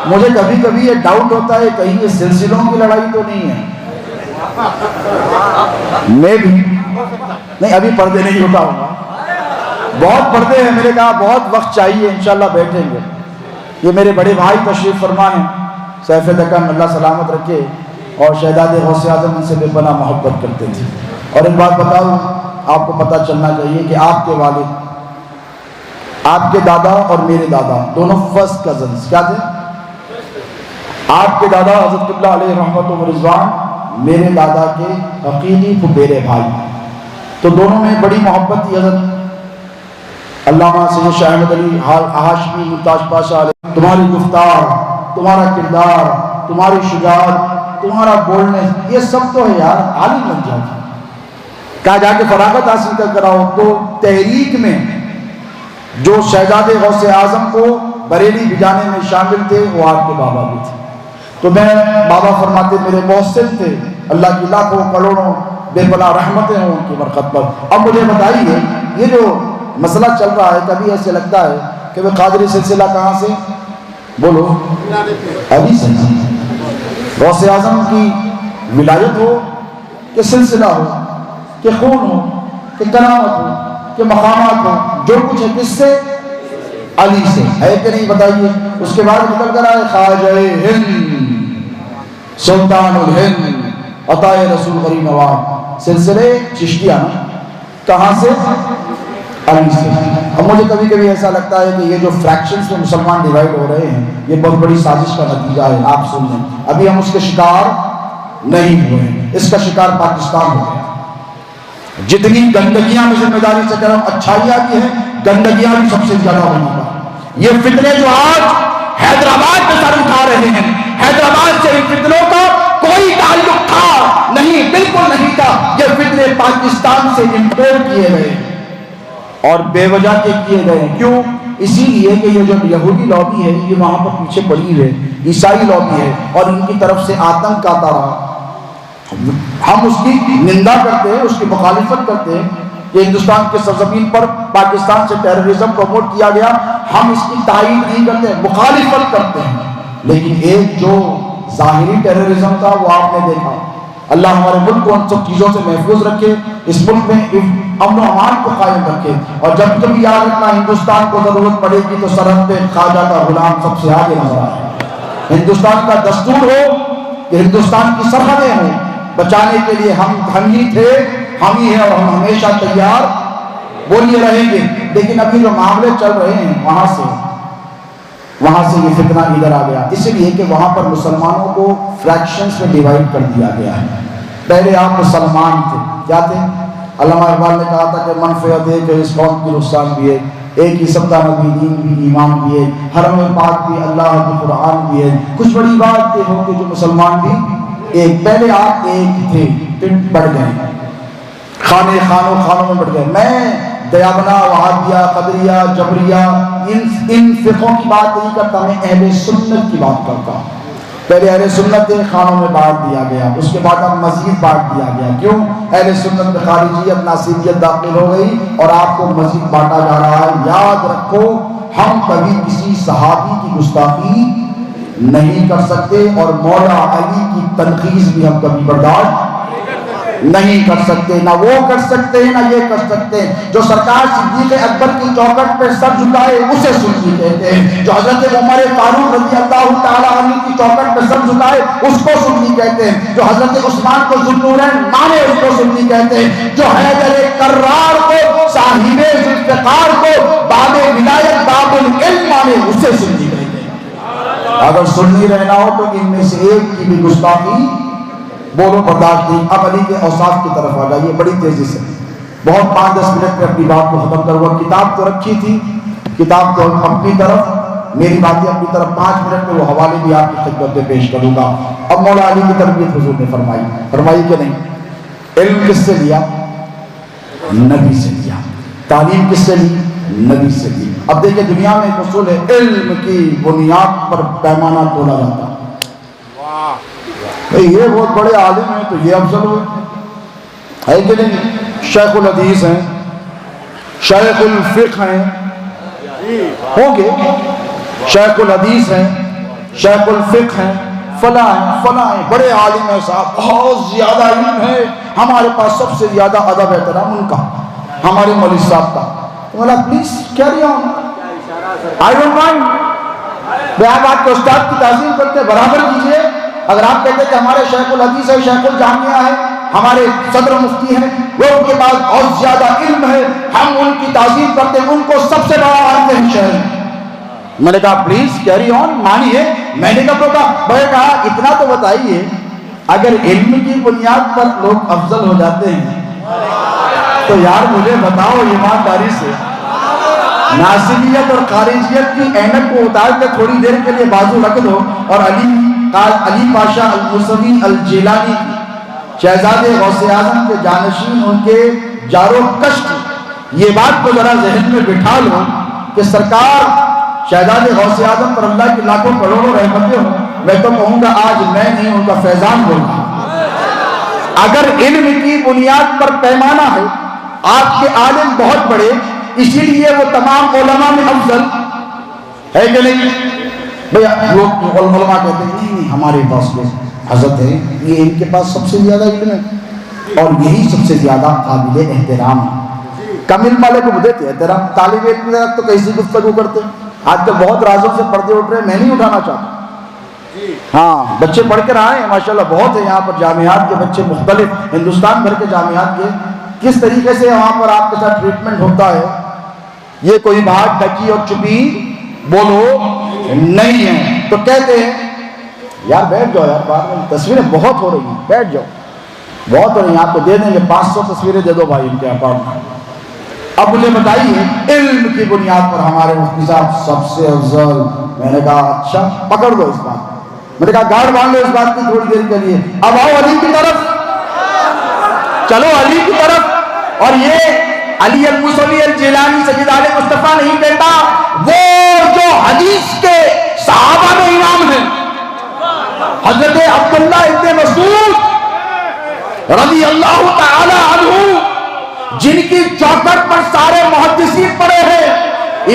مجھے کبھی کبھی یہ ڈاؤٹ ہوتا ہے کہیں یہ سلسلوں کی لڑائی تو نہیں ہے. میں بھی نہیں، ابھی پردے نہیں اٹھا ہوگا. بہت پڑھتے ہیں، میں نے کہا بہت وقت چاہیے، انشاءاللہ بیٹھیں گے۔ یہ میرے بڑے بھائی تشریف فرما ہیں، سیف دکن اللہ سلامت رکھے، اور شہزاد غوث اعظم ان سے بے پناہ محبت کرتے تھے۔ اور ایک بات بتاؤں، آپ کو پتہ چلنا چاہیے کہ آپ کے والد، آپ کے دادا اور میرے دادا دونوں فرسٹ کزنز کیا تھے؟ آپ کے دادا حضرت قبلہ علیہ رحمت و رضوان میرے دادا کے حقیقی پھپھیرے بھائی، تو دونوں میں بڑی محبت تھی۔ حضرت علامہ سید شاہ احمد علی ہاشمی ممتاز پاشا علیہ، تمہاری گفتار، تمہارا کردار، تمہاری شجاعت، تمہارا بولنے، یہ سب تو ہے یار، عالم بن جاؤ، کہا جا کے فراغت حاصل کر آؤ۔ تو تحریک میں جو شہزاد غوث اعظم کو بریلی بھجانے میں شامل تھے وہ آپ کے بابا بھی تھے۔ تو میں بابا فرماتے میرے محسن تھے، اللہ کی لاکھوں کروڑوں بے پناہ رحمتیں ہوں ان کی برکت پر۔ اب مجھے بتائیے، یہ جو مسئلہ چل رہا ہے، کبھی ایسے لگتا ہے کہ وہ قادری سلسلہ کہاں سے؟ بولو، علی سے، غوث اعظم کی ولایت ہو کہ سلسلہ ہو کہ خون ہو کہ کرامت ہو کہ مقامات ہو، جو کچھ ہے کس سے؟ علی سے ہے کہ نہیں؟ بتائیے۔ اس کے بعد نکل کر آئے خواجہ ہند سلطان الہند عطا رسول غریب نواز، سلسلے چشتیہ کہاں سے؟ علی سے۔ اب مجھے کبھی کبھی ایسا لگتا ہے کہ یہ جو فریکشنز میں مسلمان ڈیوائیڈ ہو رہے ہیں، یہ بہت بڑی سازش کا نتیجہ ہے۔ آپ سن لیں، ابھی ہم اس کے شکار نہیں ہوئے ہیں، اس کا شکار پاکستان ہو گیا۔ جتنی گندگیاں میں ذمہ داری سے کرم اچھائیاں بھی ہیں، گندگیاں بھی سب سے زیادہ ہونا پڑا۔ یہ فتنے جو آج حیدرآباد میں سر اٹھا رہے ہیں، حیدرآباد سے ان فتنوں کا کوئی تعلق تھا نہیں، بالکل نہیں تھا۔ یہ فتنے پاکستان سے امپورٹ کیے گئے اور بے وجہ کے کیے گئے۔ کیوں؟ اسی لیے کہ یہ جو یہودی لابی ہے یہ وہاں پر پیچھے پڑی ہے، عیسائی لابی ہے، اور ان کی طرف سے آتنک آتا رہا۔ ہم اس کی نندا کرتے ہیں، اس کی مخالفت کرتے ہیں کہ ہندوستان کے سرزمین پر پاکستان سے ٹیررزم پروموٹ کیا گیا، ہم اس کی تائید نہیں کرتے، مخالفت کرتے ہیں۔ لیکن ایک جو ظاہری ٹیررزم تھا وہ آپ نے دیکھا۔ اللہ ہمارے ملک کو ان سب چیزوں سے محفوظ رکھے، اس ملک میں امن و امان کو قائم رکھے، اور جب کبھی یاد رکھنا ہندوستان کو ضرورت پڑے گی تو سرحد پہ خواجہ کا غلام سب سے آگے نظر آئے۔ ہندوستان کا دستور ہو کہ ہندوستان کی سرحدیں ہوں، بچانے کے لیے ہم ہی تھے، ہم ہی ہیں، اور ہم ہمیشہ تیار بولیے رہیں گے۔ لیکن ابھی جو معاملے چل رہے ہیں وہاں سے یہ فتنہ ادھر آ گیا، اس لیے کہ وہاں پر مسلمانوں کو فریکشنز میں ڈیوائیڈ کر دیا گیا ہے۔ پہلے آپ مسلمان تھے، کیا تھے؟ علامہ اقبال نے کہا تھا کہ منفعت ہے کہ اس قوم کی نقصان بھی ہے، ایک ہی سبتا نبی، دین بھی، ایمان بھی ہے، حرم پاک بھی، اللہ کی قرآن بھی ہے، کچھ بڑی بات یہ ہو کہ جو مسلمان بھی ایک۔ پہلے آپ ایک تھے، پھر بڑھ گئے، خانوں میں بڑھ گئے۔ میں دیابنا، وہابیہ، قدریہ، جبریہ ان فرقوں کی بات نہیں کرتا، میں اہل سنت کی بات کرتا ہوں۔ پہلے اہل سنت تھے، خانوں میں بانٹ دیا گیا، اس کے بعد اب مزید بانٹ دیا گیا۔ کیوں؟ اہل سنت میں خارجیت، ناصریت داخل ہو گئی اور آپ کو مزید بانٹا جا رہا ہے۔ یاد رکھو، ہم کبھی کسی صحابی کی گستاخی نہیں کر سکتے، اور مولا علی کی تنقید بھی ہم کبھی برداشت نہیں کر سکتے، نہ وہ کر سکتے ہیں نہ یہ کر سکتے ہیں۔ جو سرکار صدیق اکبر کی چوکھٹ پہ سر جھکائے اسے سنی کہتے ہیں، جو حضرت عمر فاروق رضی اللہ تعالیٰ عنہ کی چوکھٹ پہ سر جھکائے اس کو سنی کہتے ہیں، جو حضرت عثمان کو ذوالنورین مانے اس کو سنی کہتے ہیں، جو حیدر کرار کو، صاحب ذوالفقار کو باب ولایت، باب العلم مانے اسے سنی کہتے ہیں۔ اگر سنی رہنا ہو تو ان میں سے ایک کی بھی گستاخی بولو برداشت نہیں۔ اب علی کے اوصاف کی طرف آ جائیے بڑی تیزی سے، بہت 5-10 منٹ میں اپنی بات کو ختم کروں گا۔ کتاب تو رکھی تھی، کتاب کو اپنی طرف، میری باتیں اپنی طرف، 5 منٹ میں وہ حوالے بھی آپ کی خدمت میں پیش کروں گا۔ اب مولا علی کی تربیت حضور نے فرمائی کہ نہیں؟ علم کس سے لیا؟ نبی سے لیا۔ تعلیم کس سے لی؟ نبی سے لی۔ اب دیکھیں دنیا میں ایک اصول ہے، علم کی بنیاد پر پیمانہ تولا جاتا ہے۔ یہ بہت بڑے عالم ہیں تو یہ افضل ہوئے، ہے کہ نہیں؟ شیخ الحدیث ہیں، شیخ الفقہ ہیں، ہوں گے، شیخ الحدیث ہیں، شیخ الفقہ ہیں، فلاں ہیں، بڑے عالم ہیں صاحب، بہت زیادہ علم ہے، ہمارے پاس سب سے زیادہ ادب احترام ان کا، ہمارے مولوی صاحب کا۔ تو بولا please carry on, I don't mind. آپ آپ کے استاد کی تعظیم کرتے برابر کیجئے. اگر آپ کہتے کہ ہمارے شیخ الحدیث ہے، شیخ الجامعہ ہے، ہمارے صدر مفتی ہیں، وہ ان کے پاس بہت زیادہ علم ہے، ہم ان کی تعظیم کرتے ہیں، ان کو سب سے بڑا مانتے ہیں شہر. میں نے کہا پلیز کیری آن، مانیے. میں نے کہا اتنا تو بتائیے، اگر علم کی بنیاد پر لوگ افضل ہو جاتے ہیں تو یار مجھے بتاؤ ایمانداری سے، ناصریت اور خارجیت کی اینک کو اتار کے تھوڑی دیر کے لیے بازو رکھ دو اور علی پاشا الموسوی الجیلانی شہزادے غوث اعظم کے جانشین، ان کے جارو کشت، یہ بات کو ذرا ذہن میں بٹھا لو کہ سرکار شہزادے غوث اعظم پر اللہ کی لاکھوں کروڑوں رحمتیں ہوں. میں تو کہوں گا آج میں نہیں، ان کا فیضان بولوں. اگر علم کی بنیاد پر پیمانہ ہے، آپ کے عالم بہت بڑے، اسی لیے وہ تمام علماء میں افضل ہے کہ نہیں؟ بھیا لوگ علماء کہتے ہیں نہیں ہمارے پاس تو حضرت ہے، یہ ان کے پاس سب سے زیادہ علم ہے اور یہی سب سے زیادہ قابل احترام ہے. کم علم والے کو دیتے احترام، طالب علم کی طرف تو کیسی گفتگو کرتے ہیں. آج کل بہت رازوں سے پردے اٹھ رہے ہیں، میں نہیں اٹھانا چاہتا. ہاں بچے پڑھ کر آئے ہیں ماشاءاللہ، بہت ہے یہاں پر جامعات کے بچے، مختلف ہندوستان بھر کے جامعات کے. کس طریقے سے وہاں پر آپ کے ساتھ ٹریٹمنٹ ہوتا ہے، یہ کوئی بات ڈکی اور چپی بولو نہیں ہے. تو کہتے ہیں یار بیٹھ جاؤ یار، بعد میں تصویریں بہت ہو رہی ہیں، بیٹھ جاؤ، بہت ہو رہی ہیں، آپ کو دے دیں گے 500 تصویریں دے دو بھائی ان کے اکاؤنٹ میں. اب مجھے بتائیے علم کی بنیاد پر ہمارے مفتی صاحب سب سے افضل. میں نے کہا اچھا پکڑ لو اس بات. میں نے کہا گاڑ باندھ لو اس بات کی تھوڑی دیر کے لیے. اب آؤ علی کی طرف، چلو علی کی طرف. اور یہ علی الموسوی الجیلانی سید عالم مصطفیٰ نہیں کہتا، وہ جو حدیث کے صحابہ میں امام ہیں، حضرت عبداللہ ابن مسعود رضی اللہ تعالی عنہ، جن کی چوکٹ پر سارے محدثین پڑے ہیں.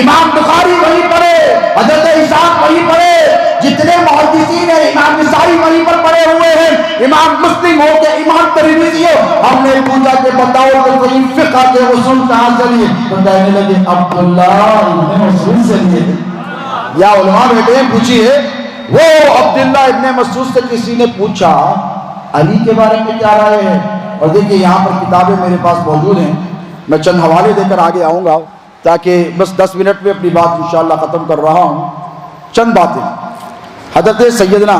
امام بخاری وہیں پڑے، حضرت اسحاق وہیں پڑے، جتنے محدثین ہیں امام نسائی وہیں پر پڑے ہوئے ہیں، امام مسلم ہو کے امام ترمذی ہو. ہم نے پوچھا کہ بتاؤ کہ کوئی فقہ کے اصول کہاں سے لیے؟ تو کہنے لگے عبداللہ ابن مسعود سے لیے. یا علماء بیٹے پوچھیے، وہ عبداللہ ابن مسعود سے کسی نے پوچھا علی کے بارے میں کیا رائے ہے؟ اور دیکھیے یہاں پر کتابیں میرے پاس موجود ہیں، میں چند حوالے دے کر آگے آؤں گا تاکہ بس 10 منٹ میں اپنی بات انشاءاللہ ختم کر رہا ہوں. چند باتیں. حضرت سیدنا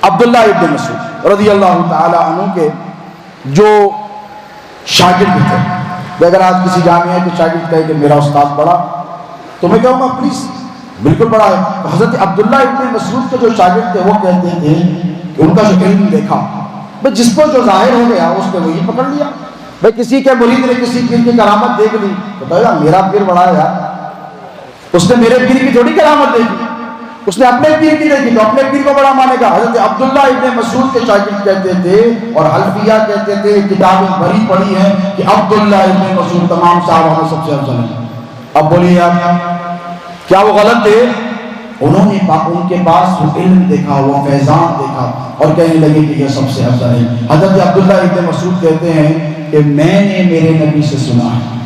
عبداللہ ابن مسعود رضی اللہ تعالی عنہ کے جو شاگرد تھے، اگر آج کسی جامعہ کے شاگرد کہے کہ میرا استاد پڑھا تو میں کہوں گا پلیز بالکل پڑھا ہے. حضرت عبداللہ ابن مسعود کے جو شاگرد تھے وہ کہتے تھے کہ ان کا جو علم دیکھا، بھئی جس کو جو ظاہر ہو گیا اس نے وہی پکڑ لیا. بھئی کسی کے مرید نے کسی پیر کی کرامت دیکھ لی تو کہا میرا پیر بڑا ہے یار، اس نے میرے پیر کی تھوڑی کرامت دیکھی، اس نے اپنے پیر کی دیکھی تو اپنے پیر کو بڑا مانے گا. حضرت عبداللہ ابن مسعود کے شاگرد کہتے تھے اور حلفیہ کہتے تھے، کتابیں بڑی پڑھی ہیں کہ عبداللہ ابن مسعود تمام صحابہ میں سب سے افضل ہے. اب بولیے آپ کیا وہ غلط تھے؟ انہوں نے ان کے پاس وہ علم دیکھا، وہ فیضان دیکھا اور کہنے لگے کہ یہ سب سے افضل ہے. حضرت عبداللہ ابن مسعود کہتے ہیں کہ میں نے میرے نبی سے سنا ہے.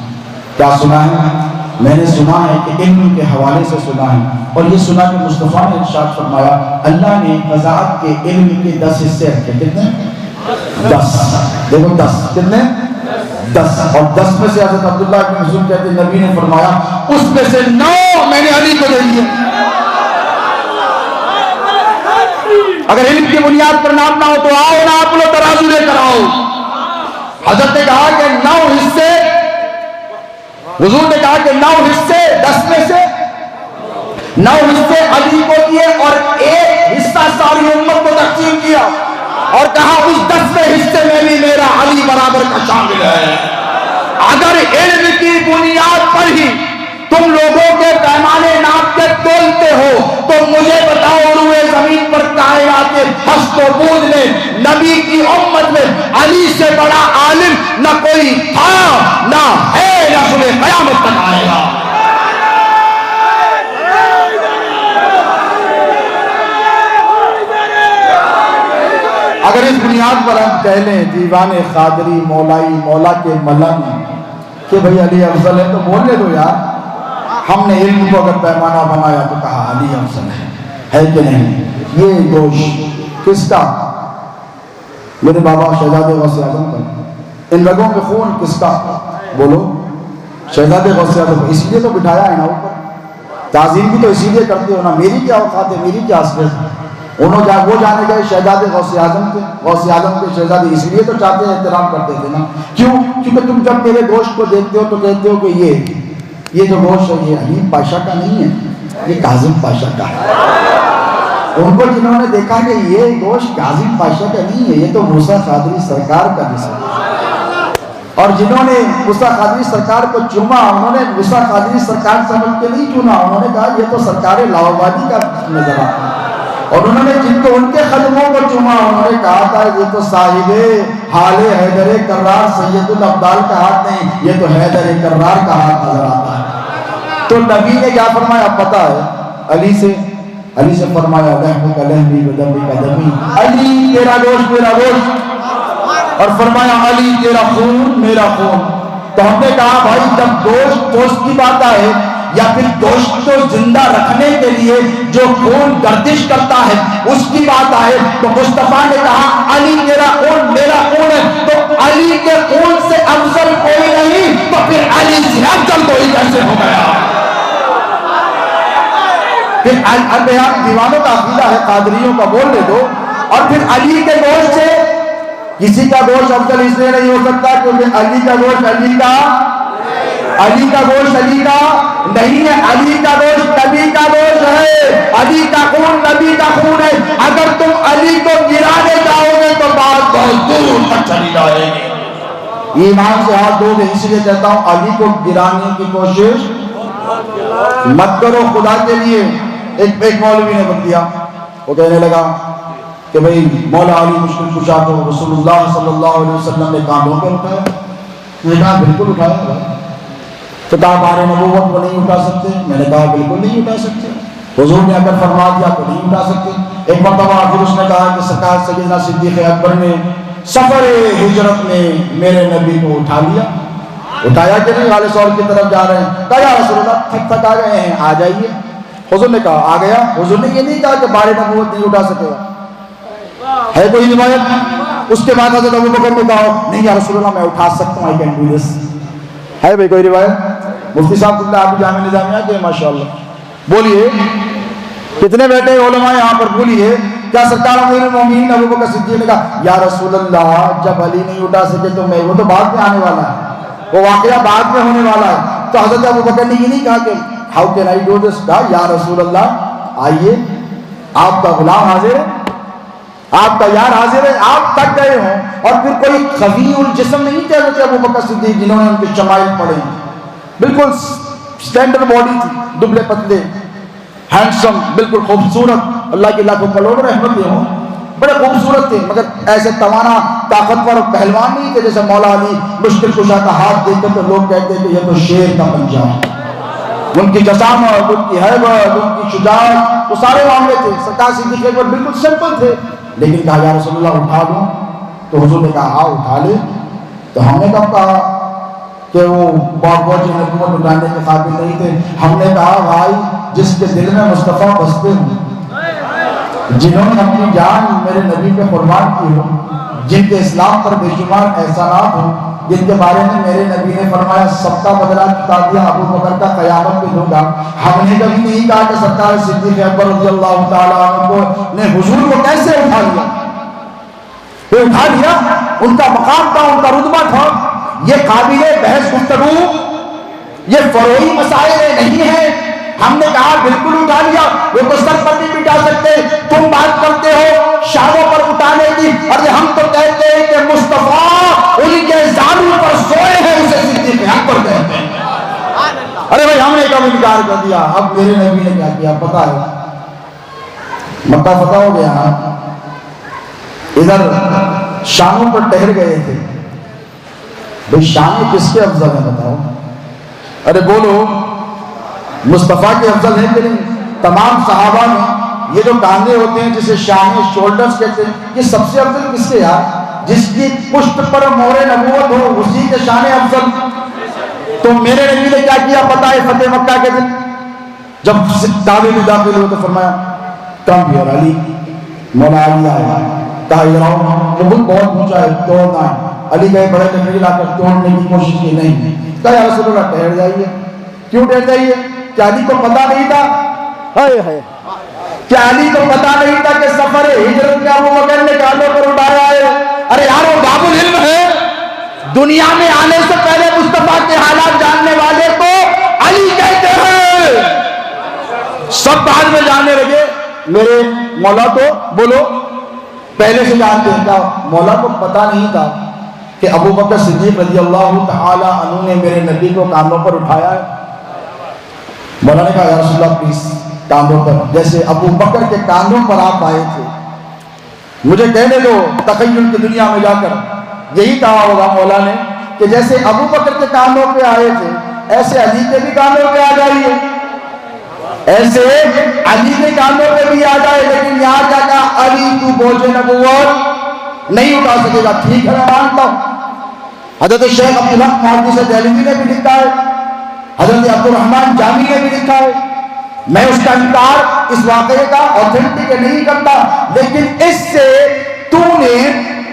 کیا سنا ہے؟ میں نے سنا ہے کہ علم کے حوالے سے سنا ہے، اور یہ سنا کہ مصطفیٰ نے ارشاد فرمایا اللہ نے وضاحت کے علم کے 10 حصے رکھے. کتنے؟ 10. دیکھو 10 کتنے؟ 10. اور 10 میں سے حضرت عبداللہ ابن مسعود کہتے ہیں نبی نے فرمایا اس میں سے 9 میں نے علی کو دے دیے. اگر علم کی بنیاد پر نام نہ ہو تو آؤ نہ آپ لوگ ترازو لے کر آؤ. حضرت نے کہا کہ 9 حصے، حضور نے کہا کہ 9 حصے 10 میں سے 9 حصے علی کو دیے اور 1 حصہ ساری امت کو تقسیم کیا اور کہا اس 10ویں حصے میں بھی میرا علی برابر کا شامل ہے. اگر علم کی بنیاد پر ہی تم لوگوں کے پیمانے ناپ کے تولتے ہو تو مجھے بتاؤ روئے زمین پر کائنات ہست و بود میں نبی کی امت میں علی سے بڑا عالم نہ کوئی تھا، نہ ہے، نہ صبح قیامت تک آئے گا. اگر اس بنیاد پر ہم کہہ لیں دیوان قادری مولائی مولا کے ملنگ کہ بھئی علی افضل ہے تو بولنے دو یار. ہم نے علم کو اگر پیمانہ بنایا تو کہا علی افضل ہے کہ نہیں. یہ گوشت کس کا؟ میرے بابا شہزادے غوث اعظم کا. ان رگوں میں خون کس کا؟ بولو شہزادے غوث اعظم. اس لیے تو بٹھایا ہے نا اوپر. تعظیم بھی تو اسی لیے کرتے ہو نا. میری کیا اوقات ہے, میری کیا حیثیت ہے. وہ جانے گئے شہزادے غوث اعظم کے, غوث اعظم کے شہزادے اس لیے تو چاہتے ہیں, احترام کرتے تھے نا. کیوں؟ کیونکہ تم جب میرے گوشت کو دیکھتے ہو تو کہتے ہو کہ یہ جو گوشت ہے یہ حلیم پاشا کا نہیں ہے, یہ کاظم پاشا کا ہے. ان کو جنہوں نے دیکھا کہ یہ گوشت کاظم پاشا کا نہیں ہے, یہ تو موسیٰ قادری سرکار کا جسم ہے. اور جنہوں نے موسیٰ قادری سرکار کو چوما, انہوں نے موسیٰ قادری سرکار سمجھ کے نہیں چنا, انہوں نے کہا یہ تو سرکار لاہوردی کا نظر آتا ہے. اور انہوں نے جن کو ان کے قدموں کو چوما, انہوں نے کہا تھا یہ تو صاحب حال حیدر کرار سید الابدال کا ہاتھ نہیں, یہ تو حیدر کرار کا ہاتھ نظر آتا ہے. تو نبی نے کیا فرمایا پتہ ہے؟ علی سے فرمایا لحمک لحمی و دمک دمی, علی تیرا گوشت میرا گوشت, اور فرمایا علی تیرا خون میرا خون. تو ہم نے کہا بھائی جب گوشت کی بات آئے یا پھر گوشت کو زندہ رکھنے کے لیے جو خون گردش کرتا ہے اس کی بات آئے تو مصطفیٰ نے کہا علی تیرا خون میرا خون ہے, تو علی کے خون سے افضل کوئی نہیں, تو پھر علی سے افضل کوئی کیسے ہو گیا؟ پھر دیوانوں کا عقیدہ ہے, قادریوں کا بولنے دو. اور پھر علی کے گوشت سے کسی کا گوشت افضل اس لیے نہیں ہو سکتا کیونکہ علی کا گوشت علی کا گوشت علی کا نہیں ہے. علی کا گوشت نبی کا گوشت ہے, علی کا خون نبی کا خون ہے. اگر تم علی کو گرانے جاؤ گے تو بات بہت دور تک چلی جائے گی. ایمان سے ہاتھ دھو دے, اس لیے کہتا ہوں علی کو گرانے کی کوشش مت کرو خدا کے لیے. ایک مولوی نے بتایا, وہ کہنے لگا کہ بھئی مولا علی مشکل کشا کو رسول اللہ صلی اللہ علیہ وسلم نے کاندھوں پہ اٹھایا. میں نے کہا بالکل اٹھایا بھائی. تو کہا بارے نبوت کو نہیں اٹھا سکتے. میں نے کہا بالکل نہیں اٹھا سکتے. حضور نے اگر فرما دیا تو نہیں اٹھا سکتے. ایک مرتبہ پھر اس نے کہا کہ سرکار سیدنا صدیق اکبر نے سفر ہجرت میں میرے نبی کو اٹھا لیا. اٹھایا کہ نہیں, والے سور کی طرف جا رہے ہیں. کہا یا رسول اللہ تھک آ گئے ہیں, آ جائیے. حضور نے کہا آ گیا. حضور نے یہ نہیں کہا کہ بارے نبوت نہیں اٹھا سکے گا. ہے کوئی روایت؟ اس کے بعد حضرت ابوبکر نے کہا نہیں یا رسول اللہ میں اٹھا سکتا ہوں, I can do this. ہے بھئی کوئی روایت؟ مفتی صاحب اللہ آپ جامع نظامیہ کے ماشاءاللہ. بولیے کتنے بیٹھے علماء یہاں پر, بولیے کیا سرکار امیر المومنین ابوبکر صدیق نے کہا یا رسول اللہ جب علی نہیں اٹھا سکے تو میں, وہ تو بعد میں آنے والا ہے, وہ واقعہ بعد میں ہونے والا ہے. تو حضرت ابوبکر نے یہ نہیں کہا کہ how can I do this. کہا یا رسول اللہ آئیے, آپ کا غلام حاضر ہے, آپ کا یار حاضر ہے, آپ تک گئے ہوں. اور پھر کوئی خفی الجسم نہیں تھے حضرت ابوبکر صدیق جنہوں نے ان کے شمائل پڑھے, بالکل سٹینڈرڈ باڈی تھی, دبلے پتلے, ہینڈسم, بالکل خوبصورت, اللہ کے لاکھوں کروڑوں رحمتیں ہوں, بڑے خوبصورت تھے, مگر ایسے توانا طاقتور پہلوان نہیں تھے جیسے مولا علی. مشکل کشا کا ہاتھ دیکھتے تو لوگ کہتے کہ یہ تو شیر کا پنجہ ہے. ان کی جسامت, ان کی حیبت, ان کی شجاعت, وہ سارے معاملے تھے. سرکار صدیق اکبر بالکل سمپل تھے, لیکن کہا یا رسول اللہ اٹھا دوں. تو حضور نے کہا ہاں اٹھا لے. تو ہم نے کب کہا کہ وہ بہت نبوت اٹھانے کے قابل نہیں تھے. ہم نے کہا بھائی جس کے دل میں مصطفیٰ بستے ہوں, جنہوں نے اپنی جان میرے نبی پہ قربان کی ہو, جن کے اسلام پر بے شمار احسانات ہوں, جن کے بارے میں میرے نبی نے فرمایا سب کا بدلہ چکا دیا ابوبکر کا قیامت پہ دوں گا. ہم نے کبھی نہیں کہا کہ سرکار صدیق اکبر رضی اللہ تعالیٰ عنہ نے حضور کو کیسے اٹھا لیا. وہ اٹھا لیا, ان کا مقام تھا, ان کا رتبہ تھا. یہ قابل بحث گفتگو, یہ فروعی مسائل نہیں ہیں. ہم نے کہا بالکل اٹھا لیا. وہ تو سر پر نہیں بٹھا سکتے, تم بات کرتے ہو شانوں پر اٹھانے کی, اور ہم تو کہتے ہیں کہ مصطفیٰ ان کے زانوں پر سوئے ہیں, اسے صدیق اکبر کہتے ہیں. ارے بھائی ہم نے کب انکار کر دیا. اب میرے نبی نے کیا کیا پتا ہے, مکہ فتح ہو گیا نا, ادھر شانوں پر ٹہر گئے تھے. بھئی شان کس کے افضل ہے بتاؤ؟ ارے بولو مصطفیٰ کے افضل ہے کہ نہیں؟ تمام صحابہ میں یہ جو کاندھے ہوتے ہیں جسے شان شولڈرز کہتے ہیں, یہ سب سے افضل کس کے یار؟ جس کی پشت پر مہر نبوت ہو اسی کے شان افضل. تو میرے نبی نے کیا کیا پتہ ہے فتح مکہ کے دن جب کعبے میں داخل ہوئے تو فرمایا کم بھی اور علی مولا علی آیا کہا ادھر آؤ وہ بہت اونچا ہے توڑنا ہے علی گئے بڑے لکڑی لا کر توڑنے کی کوشش کی نہیں کہا یا رسول اللہ ٹھہر جائیے کیوں ٹھہر جائیے کیا علی کو پتہ نہیں تھا کیا علی کو پتہ نہیں تھا کہ سفر ہجرت میں ابو بکر نے کانوں پر اٹھایا ہے ارے یار وہ باب العلم ہے دنیا میں آنے سے پہلے مصطفیٰ کے حالات جاننے والے کو علی کہتے ہیں سب بعد میں جاننے لگے میرے مولا تو بولو پہلے سے جانتے ہیں کیا مولا کو پتہ نہیں تھا کہ ابو بکر صدیق رضی اللہ تعالی عنہ نے میرے نبی کو کاندھوں پر اٹھایا ہے مولا نے کہا یا رسول اللہ پلیز کاندھوں پر جیسے ابو بکر کے کاندھوں پر آپ آئے تھے مجھے کہنے دو تخیل کی دنیا میں جا کر یہی کہا ہوگا مولا نے کہ جیسے ابو بکر کے کاندھوں پہ آئے تھے ایسے علی کے بھی کاندھوں پہ آ جائیے ایسے علی کے کاندھوں پہ بھی آ جائے لیکن یہاں کیا کہا علی تو بوجھ نبوت نہیں اٹھا سکے گا ٹھیک ہے میں مانتا ہوں حضرت شیخ عبدالحق محدث دہلوی نے بھی لکھا ہے حضرت عبدالرحمن جامی نے بھی لکھا ہے میں اس کا انکار اس واقعے کا اوتھینٹک نہیں کرتا لیکن اس سے تو نے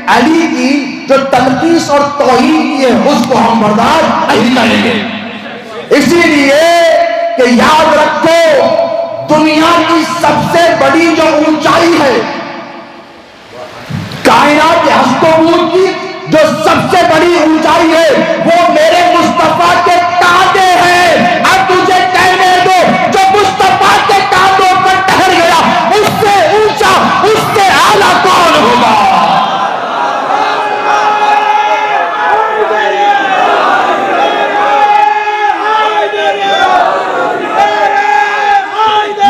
علی کی جو تنقیص اور توہین کی ہے اس کو ہم برداشت نہیں کریں گے اسی لیے کہ یاد رکھو دنیا کی سب سے بڑی جو اونچائی ہے کائنات کے ہست و بود کی جو سب سے بڑی اونچائی ہے وہ میرے مصطفیٰ کے کانٹے ہیں اب تجھے کہنے دو جو مصطفیٰ کے کانٹوں پر ٹھہر گیا اس سے اونچا اس سے اعلیٰ کون ہوگا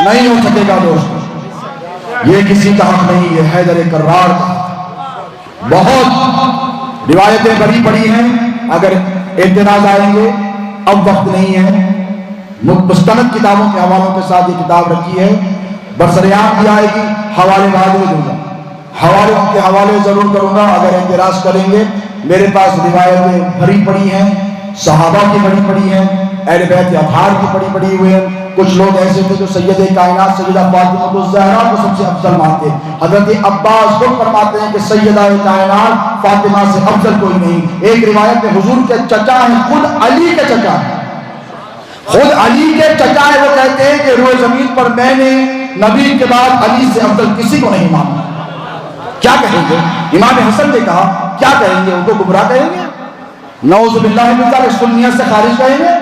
نہیں ہو سکے گا دوست یہ کسی کا حق نہیں ہے حیدر کرار کا بہت روایتیں بڑی پڑی ہیں اگر اعتراض آئیں گے اب وقت نہیں ہے مستند کتابوں کے حوالوں کے ساتھ یہ کتاب رکھی ہے برسریام بھی آئے گی حوالے بعد میں دوں گا حوالوں کے حوالے ضرور کروں گا اگر اعتراض کریں گے میرے پاس روایتیں بھری پڑی ہیں صحابہ کی بڑی پڑی ہیں اہل بیت اطہار کی بڑی پڑی ہوئے ہیں کچھ لوگ ایسے تھے جو سید کائنات سیدہ فاطمہ الزہرا کو سب سے افضل مانتے حضرت عباس خود فرماتے ہیں کہ سیدہ کائنات فاطمہ سے افضل کوئی نہیں ایک روایت میں حضور کے چچا ہیں خود علی کے چچا ہیں خود علی کے چچا ہیں وہ کہتے ہیں کہ روئے زمین پر میں نے نبی کے بعد علی سے افضل کسی کو نہیں مانا کیا کہیں گے امام حسن نے کہا کیا کہیں گے ان کو گمراہ کہیں گے نعوذ باللہ من ذالک سنیت سے خارج کہیں گے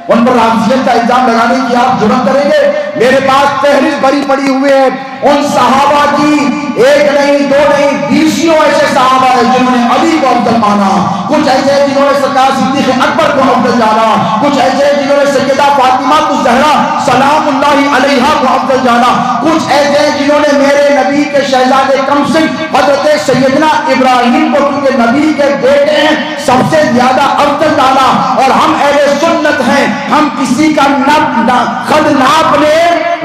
ان پر رافضیت کا الزام لگانے کی آپ جرأت کریں گے میرے پاس فہرست بڑی پڑی ہوئے ہیں ان صحابہ کی ایک نہیں دو نہیں بیسوں ایسے صحابہ ہیں جنہوں نے علی کو افضل مانا کچھ ایسے جنہوں نے سرکار صدیق اکبر کو افضل جانا کچھ ایسے جنہوں نے سیدہ فاطمہ الزہرا سلام اللہ علیہا کو افضل جانا کچھ ایسے جنہوں نے میرے نبی کے شہزادے کمسن حضرت سیدنا ابراہیم کو کیونکہ نبی کے بیٹے ہیں سب سے زیادہ افضل جانا اور ہم اہل سنت ہیں ہم کسی کا خد ناپنے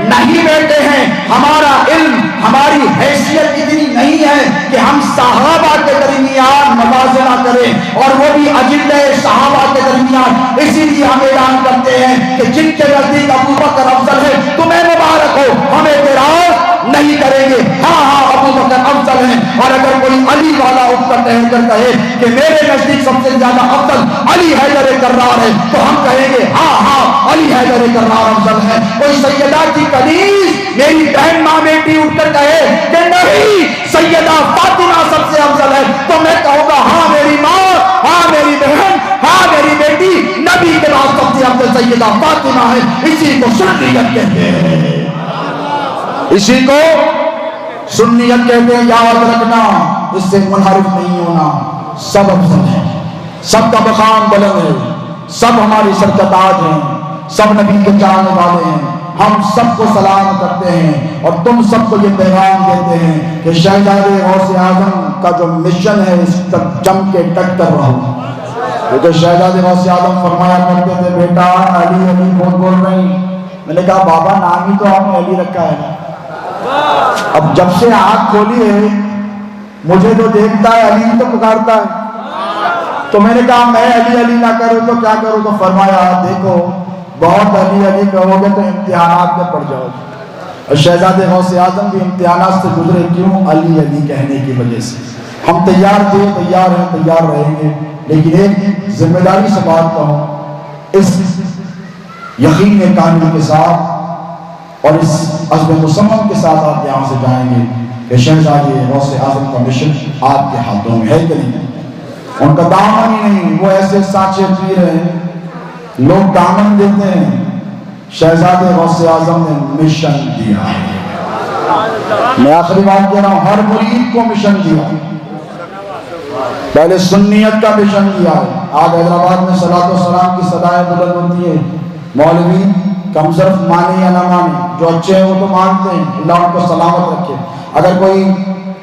نہیں بیٹھے ہیں ہمارا علم ہماری حیثیت اتنی نہیں ہے کہ ہم صحابہ کے درمیان موازنہ کریں اور وہ بھی اجلہ صحابہ کے درمیان اسی لیے ہم اعلان کرتے ہیں کہ جن کے نزدیک ابو بکر افضل ہے تمہیں مبارک ہو ہم اعتراض نہیں کریں گے ہاں ابو بکر افضل ہیں اور اگر کوئی علی والا اٹھ کر ٹہر کر کہے کہ میرے نزدیک سب سے زیادہ افضل علی حیدر کرار ہے تو ہم کہیں گے ہاں علی حیدر کرار افضل ہے کوئی سیدہ کی کنیز میری بہن ماں بیٹی اٹھ کر کہے کہ نہیں سیدہ فاطمہ سب سے افضل ہے تو میں کہوں گا ہاں میری ماں ہاں میری بہن ہاں میری بیٹی نبی کے بعد سب سے افضل سیدہ فاطمہ ہے اسی کو سنیت کہتے ہیں اسی کو سنیت کہتے ہیں یاد رکھنا اس سے منحرف نہیں ہونا سب افضل ہیں سب کا مقام بلند ہے سب ہماری سر کا تاج ہیں سب نبی کے چاہنے والے ہیں ہم سب کو سلام کرتے ہیں اور تم سب کو یہ پیغام دیتے ہیں کہ شہزادے غوث اعظم کا جو مشن ہے اس تک جم کے ڈٹ کر رہو کیونکہ شہزادے غوث اعظم فرمایا کرتے تھے بیٹا علی علی بول رہی میں نے کہا بابا نام ہی تو آپ نے علی رکھا ہے نا اب جب سے آنکھ کھولی ہے مجھے تو دیکھتا ہے علی تو پکارتا ہے تو میں نے کہا میں علی علی نہ کروں تو کیا کروں؟ تو فرمایا دیکھو بہت علی علی کہو گے تو امتحانات میں پڑ جاؤ گے، اور شہزادے غوث اعظم بھی امتحانات سے گزرے، کیوں؟ علی علی کہنے کی وجہ سے۔ ہم تیار تھے، تیار ہیں، تیار رہیں گے، لیکن ایک ذمہ داری سے بات کہوں، اس یقین کامل کے ساتھ اور اس عزم مصمم کے ساتھ آپ یہاں سے جائیں گے کہ شہزادے غوث اعظم کا مشن آپ کے ہاتھوں میں ہے کہ نہیں؟ ان کا دامن ہی نہیں، وہ ایسے سانچے پی رہے ہیں، لوگ دامن دیتے ہیں، شہزادے غوث اعظم نے مشن دیا ہے۔ میں آخری بات کہہ رہا ہوں، ہر مرید کو مشن دیا ہے، پہلے سنیت کا مشن دیا ہے۔ آج حیدرآباد میں صلاۃ و سلام کی صدائیں بلند ہوتی ہیں، مولوی کم صرف مانے یا نہ مانے، جو اچھے ہیں وہ تو مانتے ہیں، اللہ ان کو سلامت رکھے، اگر کوئی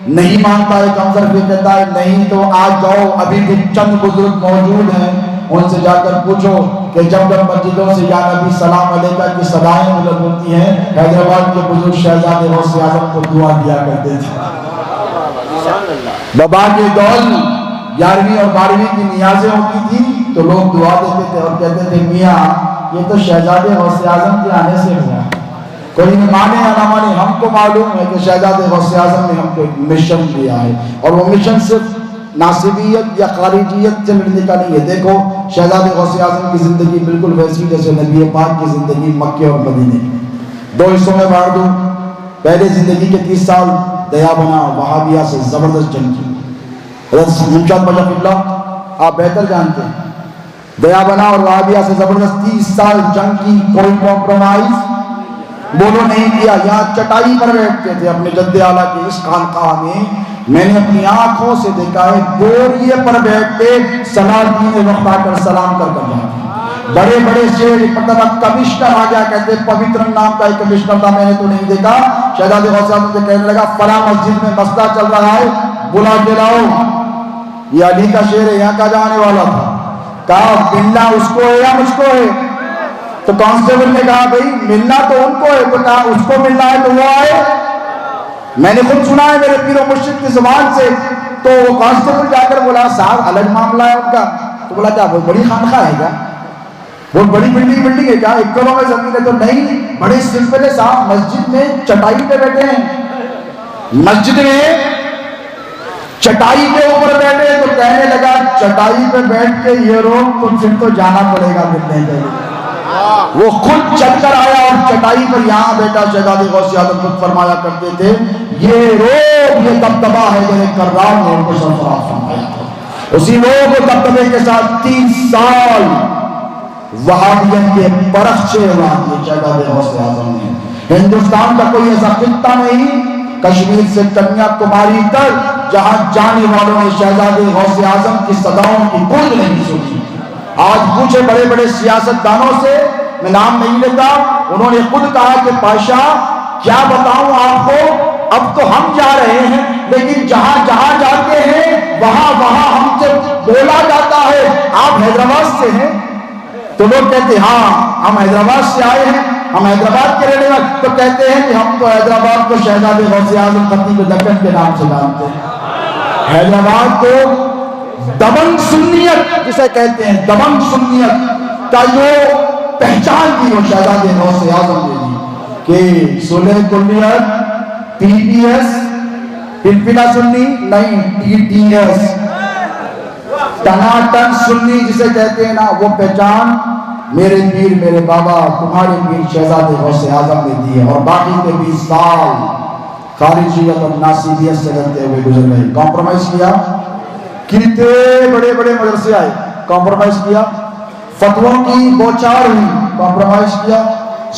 نہیں مانتا ہے کم صرف یہ کہتا ہے نہیں، تو آج جاؤ، ابھی بھی چند بزرگ موجود ہیں، ان سے جا کر پوچھو کہ جب جب مسجدوں سے یا نبی سلام علیکہ کی صدائیں بلند ہوتی ہیں، حیدرآباد کے بزرگ شہزادے غوث اعظم کو دعا دیا کرتے تھے۔ بابا کے دول 11ویں اور 12ویں کی نیازیں ہوتی تھی تو لوگ دعا دیتے تھے اور کہتے تھے میاں یہ تو شہزادے غوث اعظم کے آنے سے ہوا، کوئی نہ مانے یا نہ مانے، ہم کو معلوم ہے کہ شہزادے غوث اعظم نے ہم کو ایک مشن دیا ہے، اور وہ مشن صرف ناصبیت یا خارجیت سے ملنے کا نہیں ہے۔ دیکھو شہزادے غوث اعظم کی زندگی بالکل ویسی جیسے نبی پاک کی زندگی مکے اور مدینے کی۔ دو حصوں میں بانٹ دوں، پہلے زندگی کے 30 سال دیا بنا وہابیہ سے زبردست جنگ کی، حضرت ممتاز پاشا قبلہ آپ بہتر جانتے ہیں، دیا بنا اور وہابیہ سے زبردست 30 سال جنگ کی، کوئی کمپرومائز بولو نہیں کیا، یہاں چٹائی پر بیٹھتے تھے اپنے جد اعلیٰ کی اس خانقاہ میں، میں نے اپنی آنکھوں سے دیکھا ہے بوریے پر بیٹھ کے سلاطین وقت آ کر سلام کر کر جاتے، بڑے بڑے شیر، مطلب کمشنر آ گیا، کہتے پوترن نام کا ایک کمشنر تھا، میں نے تو نہیں دیکھا، شہزادے غوث اعظم سے کہنے لگا فلاں مسجد میں مسئلہ چل رہا ہے، بلا کے لاؤ، یہ علی کا شیر ہے، یہاں کا جانے والا تھا، کہا ملنا اس کو ہے یا مجھ کو ہے؟ تو کانسٹیبل نے کہا بھئی ملنا تو ان کو ہے، تو کہا اس کو ملنا ہے تو وہ آئے، میں نے خود سنا ہے میرے پیر و مرشد کی زبان سے۔ تو وہ کانسٹیبل جا کر بولا صاحب الگ معاملہ ہے ان کا، تو بولا کیا بہت بڑی خانقاہ ہے کیا، بہت بڑی بلڈنگ ہے کیا، 1 کروڑ میں زمین ہے؟ تو نہیں، بڑے سمپل ہے صاحب، مسجد میں چٹائی پہ بیٹھے ہیں، مسجد میں چٹائی پہ اوپر بیٹھے، تو کہنے لگا چٹائی پہ بیٹھ کے یہ روک تو پھر تو جانا پڑے گا ملنے کے لیے۔ وہ خود چل کر آیا اور چٹائی پر یہاں بیٹھا، شہزادے غوث اعظم خود فرمایا کرتے تھے یہ روب یہ دبدبہ ہے جو کرار نے ان کو سرفراز فرمایا تھا، اسی روب و دبدبے کے ساتھ 30 سال وہابیت کے پرخچے وہاں شہزادے غوث اعظم نے۔ ہندوستان کا کوئی ایسا خطہ نہیں کشمیر سے کنیا کماری تک جہاں جانے والوں نے شہزادے غوث اعظم کی صداؤں کی گونج نہیں سنی۔ آج پوچھے بڑے بڑے سیاست دانوں سے، میں نام نہیں لیتا، انہوں نے خود کہا کہ پاشا کیا بتاؤں آپ کو، اب تو ہم جا رہے ہیں لیکن جہاں جہاں جاتے ہیں وہاں وہاں ہم سے بولا جاتا ہے آپ حیدرآباد سے ہیں، تو لوگ کہتے ہیں ہاں ہم حیدرآباد سے آئے ہیں، ہم حیدرآباد کے رہنے والے، تو کہتے ہیں کہ ہم تو حیدرآباد کو شہزادے غوث اعظم خطیب دکن کے نام سے جانتے ہیں، حیدرآباد کو دبنگ سنیت جسے کہتے ہیں، دبنگ سنیت کا جو پہچان دی وہ شہزادے غوث اعظم نے دی کہ سلح کلیت پی پی ایس پلپلا سنی نہیں، ٹی ٹی ایس ٹناٹن سنی جسے کہتے ہیں نا، وہ پہچان میرے پیر میرے بابا تمہارے پیر شہزادے غوث اعظم نے دی ہے، اور باقی کے 20 سال خارجیت اور ناصبیت سے لڑتے ہوئے گزر گئے۔ کمپرومائز کیا، کتنے بڑے بڑے مدرسے آئے، کمپرومائز کیا، فتووں کی بوچھار ہوئی، کمپرومائز کیا،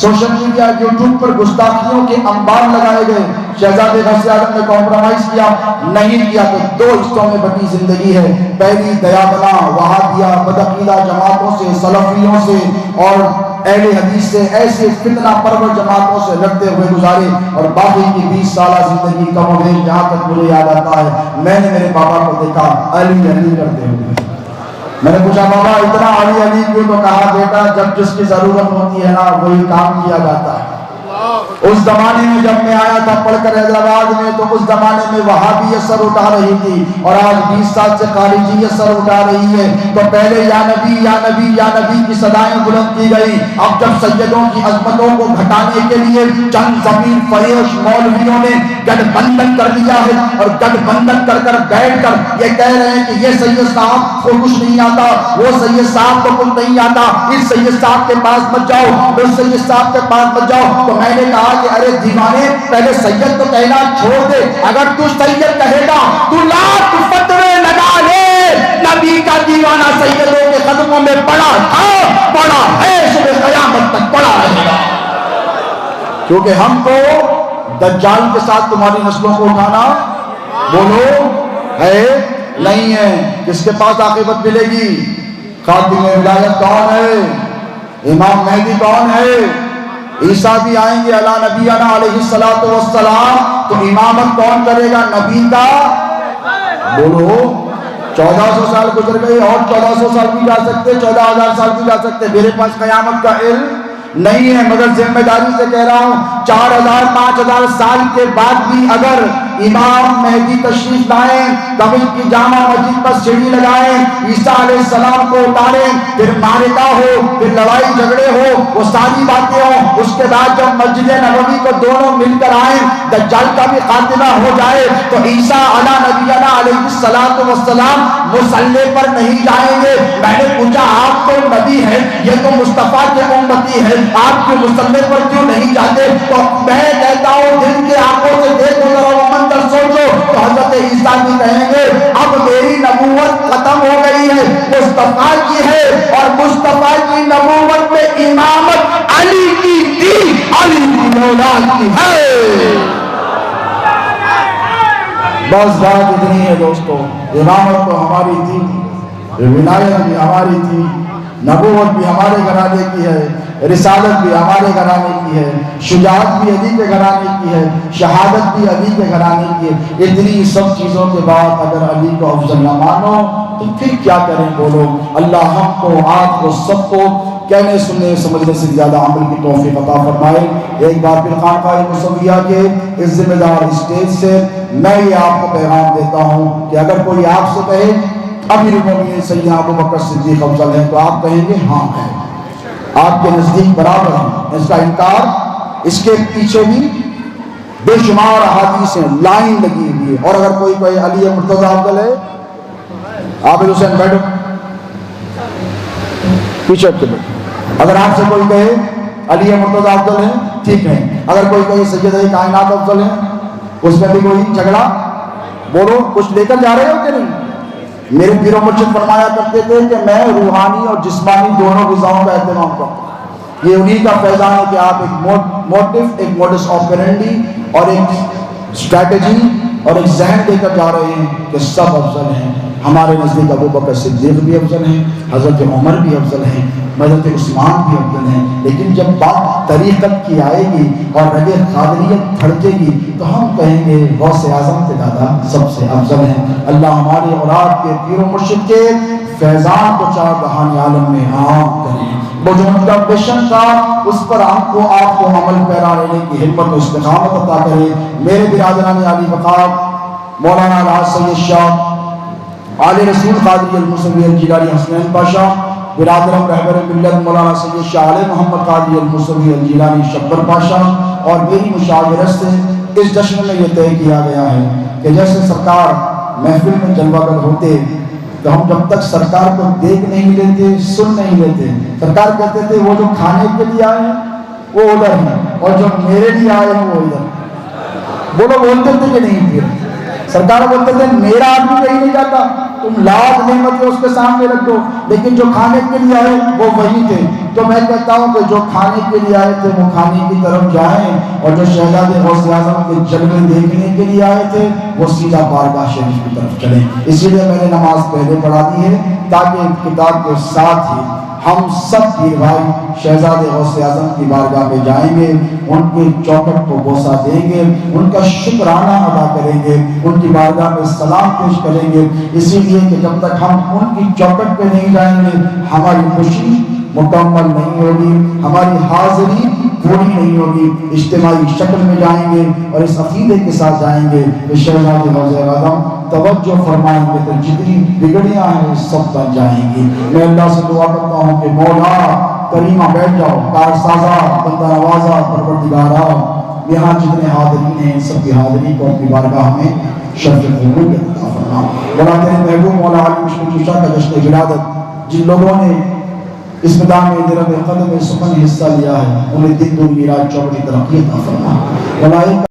سوشل میڈیا یوٹیوب پر گستاخیوں کے انبار لگائے گئے، شہزادے غوث اعظم نے کمپرومائز کیا نہیں کیا۔ تو 2 حصوں میں بٹی زندگی ہے، پہلی دیا بنا وہابیہ بدعقیدہ جماعتوں سے، سلفیوں سے اور اہل حدیث سے، ایسے فتنہ پرور جماعتوں سے لڑتے ہوئے گزارے، اور باقی کی 20 سالہ زندگی کم و بیش جہاں تک مجھے یاد آتا ہے میں نے میرے بابا کو دیکھا علی علی کرتے ہوئے۔ میں نے پوچھا بابا اتنا علی علی کیوں؟ تو کہا بیٹا جب جس کی ضرورت ہوتی ہے نا وہی کام کیا جاتا ہے۔ اس زمانے میں جب میں آیا تھا پڑھ کر حیدرآباد میں تو اس زمانے میں وہابیت سر اٹھا رہی تھی اور آج 20 سال سے خارجیت سر اٹھا رہی ہے. تو پہلے یا نبی یا نبی یا نبی کی صدائیں بلند کی گئی. اب جب سیدوں کی عظمتوں کو گھٹانے کے لیے چند زمین فریش مولویوں نے گٹھ بندھن کر لیا ہے اور گٹھ بندھن کر کر بیٹھ کر یہ کہہ رہے ہیں کہ یہ سید صاحب کو کچھ نہیں آتا, وہ سید صاحب کو کچھ نہیں آتا, اس سید صاحب کے پاس مت جاؤ, اس سید صاحب کے پاس مت جاؤ. تو میں نے کہا کہ ارے دیوانے پہلے سید تو کہنا چھوڑ دے. اگر تو سید کہے گا تو لاکھ فتوے لگا لے, نبی کا دیوانہ سیدوں کے قدموں میں پڑا تھا, پڑا ہے, صبح قیامت تک پڑا رہے گا. کیونکہ ہم کو دجال کے ساتھ تمہاری نسلوں کو اٹھانا بولو ہے نہیں ہے. کس کے پاس عاقبت ملے گی؟ خاتم ولایت کون ہے؟ امام مہدی کون ہے؟ عیسیٰ بھی آئیں گے علی نبینا علیہ الصلوۃ والسلام, تو امامت کون کرے گا؟ نبی کا. بولو 1400 سال گزر گئے اور 1400 سال بھی جا سکتے, 14,000 سال بھی جا سکتے. میرے پاس قیامت کا علم نہیں ہے, مگر ذمہ داری سے کہہ رہا ہوں 4,000 5,000 سال کے بعد بھی اگر امام مہدی تشریف لائیں, کبھی کی جامع مسجد پر سیڑھی لگائیں, عیسیٰ علیہ السلام کو اتاریں, پھر معرکہ ہو, پھر لڑائی جھگڑے ہو, وہ ساری باتیں ہوں, اس کے بعد جب مسجد نبوی کو دونوں مل کر آئیں, دجال کا بھی خاتمہ ہو جائے, تو عیسیٰ علی نبینا علیہ الصلوۃ والسلام مصلی پر نہیں جائیں گے. میں نے پوچھا آپ تو نبی ہیں, یہ تو مصطفیٰ کے امتی ہے, آپ کے مصلی پر کیوں نہیں جاتے؟ تو میں کہتا ہوں دل کے آنکھوں سے دیکھو ذرا وہ منظر سوچو. تو حضرت عیسیٰ بھی کہیں گے اب میری نبوت ختم ہو گئی ہے, مصطفیٰ کی ہے, اور مصطفیٰ کی نبوت میں امامت علی کی تھی, علی کی اولاد کی ہے. بس بات اتنی ہے دوستو. امامت تو ہماری تھی, ولایت بھی ہماری تھی, نبوت بھی ہمارے گھرانے کی ہے, رسالت بھی ہمارے گھرانے کی ہے, شجاعت بھی علی کے گھرانے کی ہے, شہادت بھی علی کے گھرانے کی ہے. اتنی سب چیزوں کے بعد اگر علی کو افضل نہ مانو تو پھر کیا کریں بولو. اللہ ہم کو آپ کو سب کو کہنے سننے سمجھنے سے زیادہ عمل کی توفیق عطا فرمائے. ایک بار پھر خانقاہ موسویہ کے اس ذمہ دار اسٹیج سے میں یہ آپ کو پیغام دیتا ہوں کہ اگر کوئی آپ سے کہے امیر المومنین سیدنا ابو بکر صدیق افضل ہے, تو آپ کہیں گے ہاں ہے, آپ کے نزدیک برابر ہیں. اس کا انکار, اس کے پیچھے بھی بے شمار احادیث ہیں, لائن لگی ہوئی ہے. اور اگر کوئی کوئی علی مرتضیٰ افضل ہے, عابد حسین بیٹھو پیچھے ہٹ کے بیٹھو. اگر آپ سے کوئی کہے علی مرتضیٰ افضل ہے, ٹھیک ہے. اگر کوئی کہے سیدہ کائنات افضل ہے, اس میں بھی کوئی جھگڑا بولو. کچھ لے کر جا رہے ہو کہ نہیں؟ میرے پیر و مرشد فرمایا کرتے تھے کہ میں روحانی اور جسمانی دونوں غذاؤں کا اہتمام کرتا ہوں. یہ انہی کا فیضان ہے کہ آپ ایک موٹو, ایک موڈس آپرینڈی اور ایک اسٹریٹجی اور ایک ذہن دے کر جا رہے ہیں کہ سب افضل ہیں. ہمارے نزدیک ابو بکر صدیق بھی افضل ہیں, حضرت عمر بھی افضل ہیں, حضرت عثمان بھی افضل ہیں. لیکن جب بات طریقت کی آئے گی اور رگ قادریت دھڑکے گی تو ہم کہیں گے غوث اعظم کے دادا سب سے افضل ہیں. اللہ ہمارے اور آپ کے پیر و مرشد کے فیضان کو چار جہان عالم میں عام کریں. وہ جو ان کا مشن تھا اس پر ہم کو آپ کو عمل پیرا لینے کی ہمت و استقامت عطا کرے. میرے برادران علی وقار مولانا الحاج سید شاہ عالی رسول قادری الموسوی الجیلانی حسنین پاشا, برادرم رہبر ملت مولانا سید شاہ علی محمد قادری الموسوی الجیلانی شبر پاشا, اور میری مشاورت سے اس جشن میں یہ طے کیا گیا ہے کہ جیسے سرکار محفل میں جلوہ گر ہوتے تو ہم جب تک سرکار کو دیکھ نہیں لیتے, سن نہیں لیتے, سرکار کہتے تھے وہ جو کھانے کے لیے آئے ہیں وہ ادھر ہیں اور جو میرے لیے آئے ہیں وہ ادھر. بولو بولتے تھے کہ نہیں؟ پھر سرکار بولتے تھے میرا آدمی کہیں نہیں جاتا, تم لاکھ نعمتیں اس کے سامنے رکھ دو, لیکن جو کھانے کے لیے آئے وہ وہی تھے. تو میں کہتا ہوں کہ جو کھانے کے لیے آئے تھے وہ کھانے کی طرف جائیں, اور جو شہزادے غوث اعظم کے جلوے دیکھنے کے لیے آئے تھے وہ سیدھا بارگاہ شریف کی طرف چلیں. اسی لیے میں نے نماز پہلے پڑھا دی ہے تاکہ کتاب کے ساتھ ہی ہم سب پیر بھائی شہزادے غوث اعظم کی بارگاہ میں جائیں گے, ان کے چوکٹ کو بوسہ دیں گے, ان کا شکرانہ ادا کریں گے, ان کی بارگاہ میں سلام پیش کریں گے. اسی لیے کہ جب تک ہم ان کی چوکٹ پہ نہیں جائیں گے ہماری خوشی مکمل نہیں ہوگی, ہماری حاضری تھوڑی نہیں ہوگی، اجتماعی شکل میں جائیں گے اور اس عقیدے کے ساتھ جائیں گے کہ شہزاد وزیر اعظم توجہ فرمائیں گے تو جتنی بگڑیاں ہیں سب بن جائیں گی۔ میں اللہ سے دعا کرتا ہوں کہ مولا کریمہ بیٹھ جاؤ، کارسازہ بندہ نوازہ پروردگارا، یہاں جتنے حاضرین ہیں سب کی حاضری کو اپنی بارگاہ میں شرف قبول عطا فرما۔ مولا تیرے محبوب مولا علی مشکل کشا کا جشن ولادت جن لوگوں نے اس میدان میں درب قدم سخن حصہ لیا ہے انہیں دن دنیا چوبٹی ترقی عطا فرما۔ مولا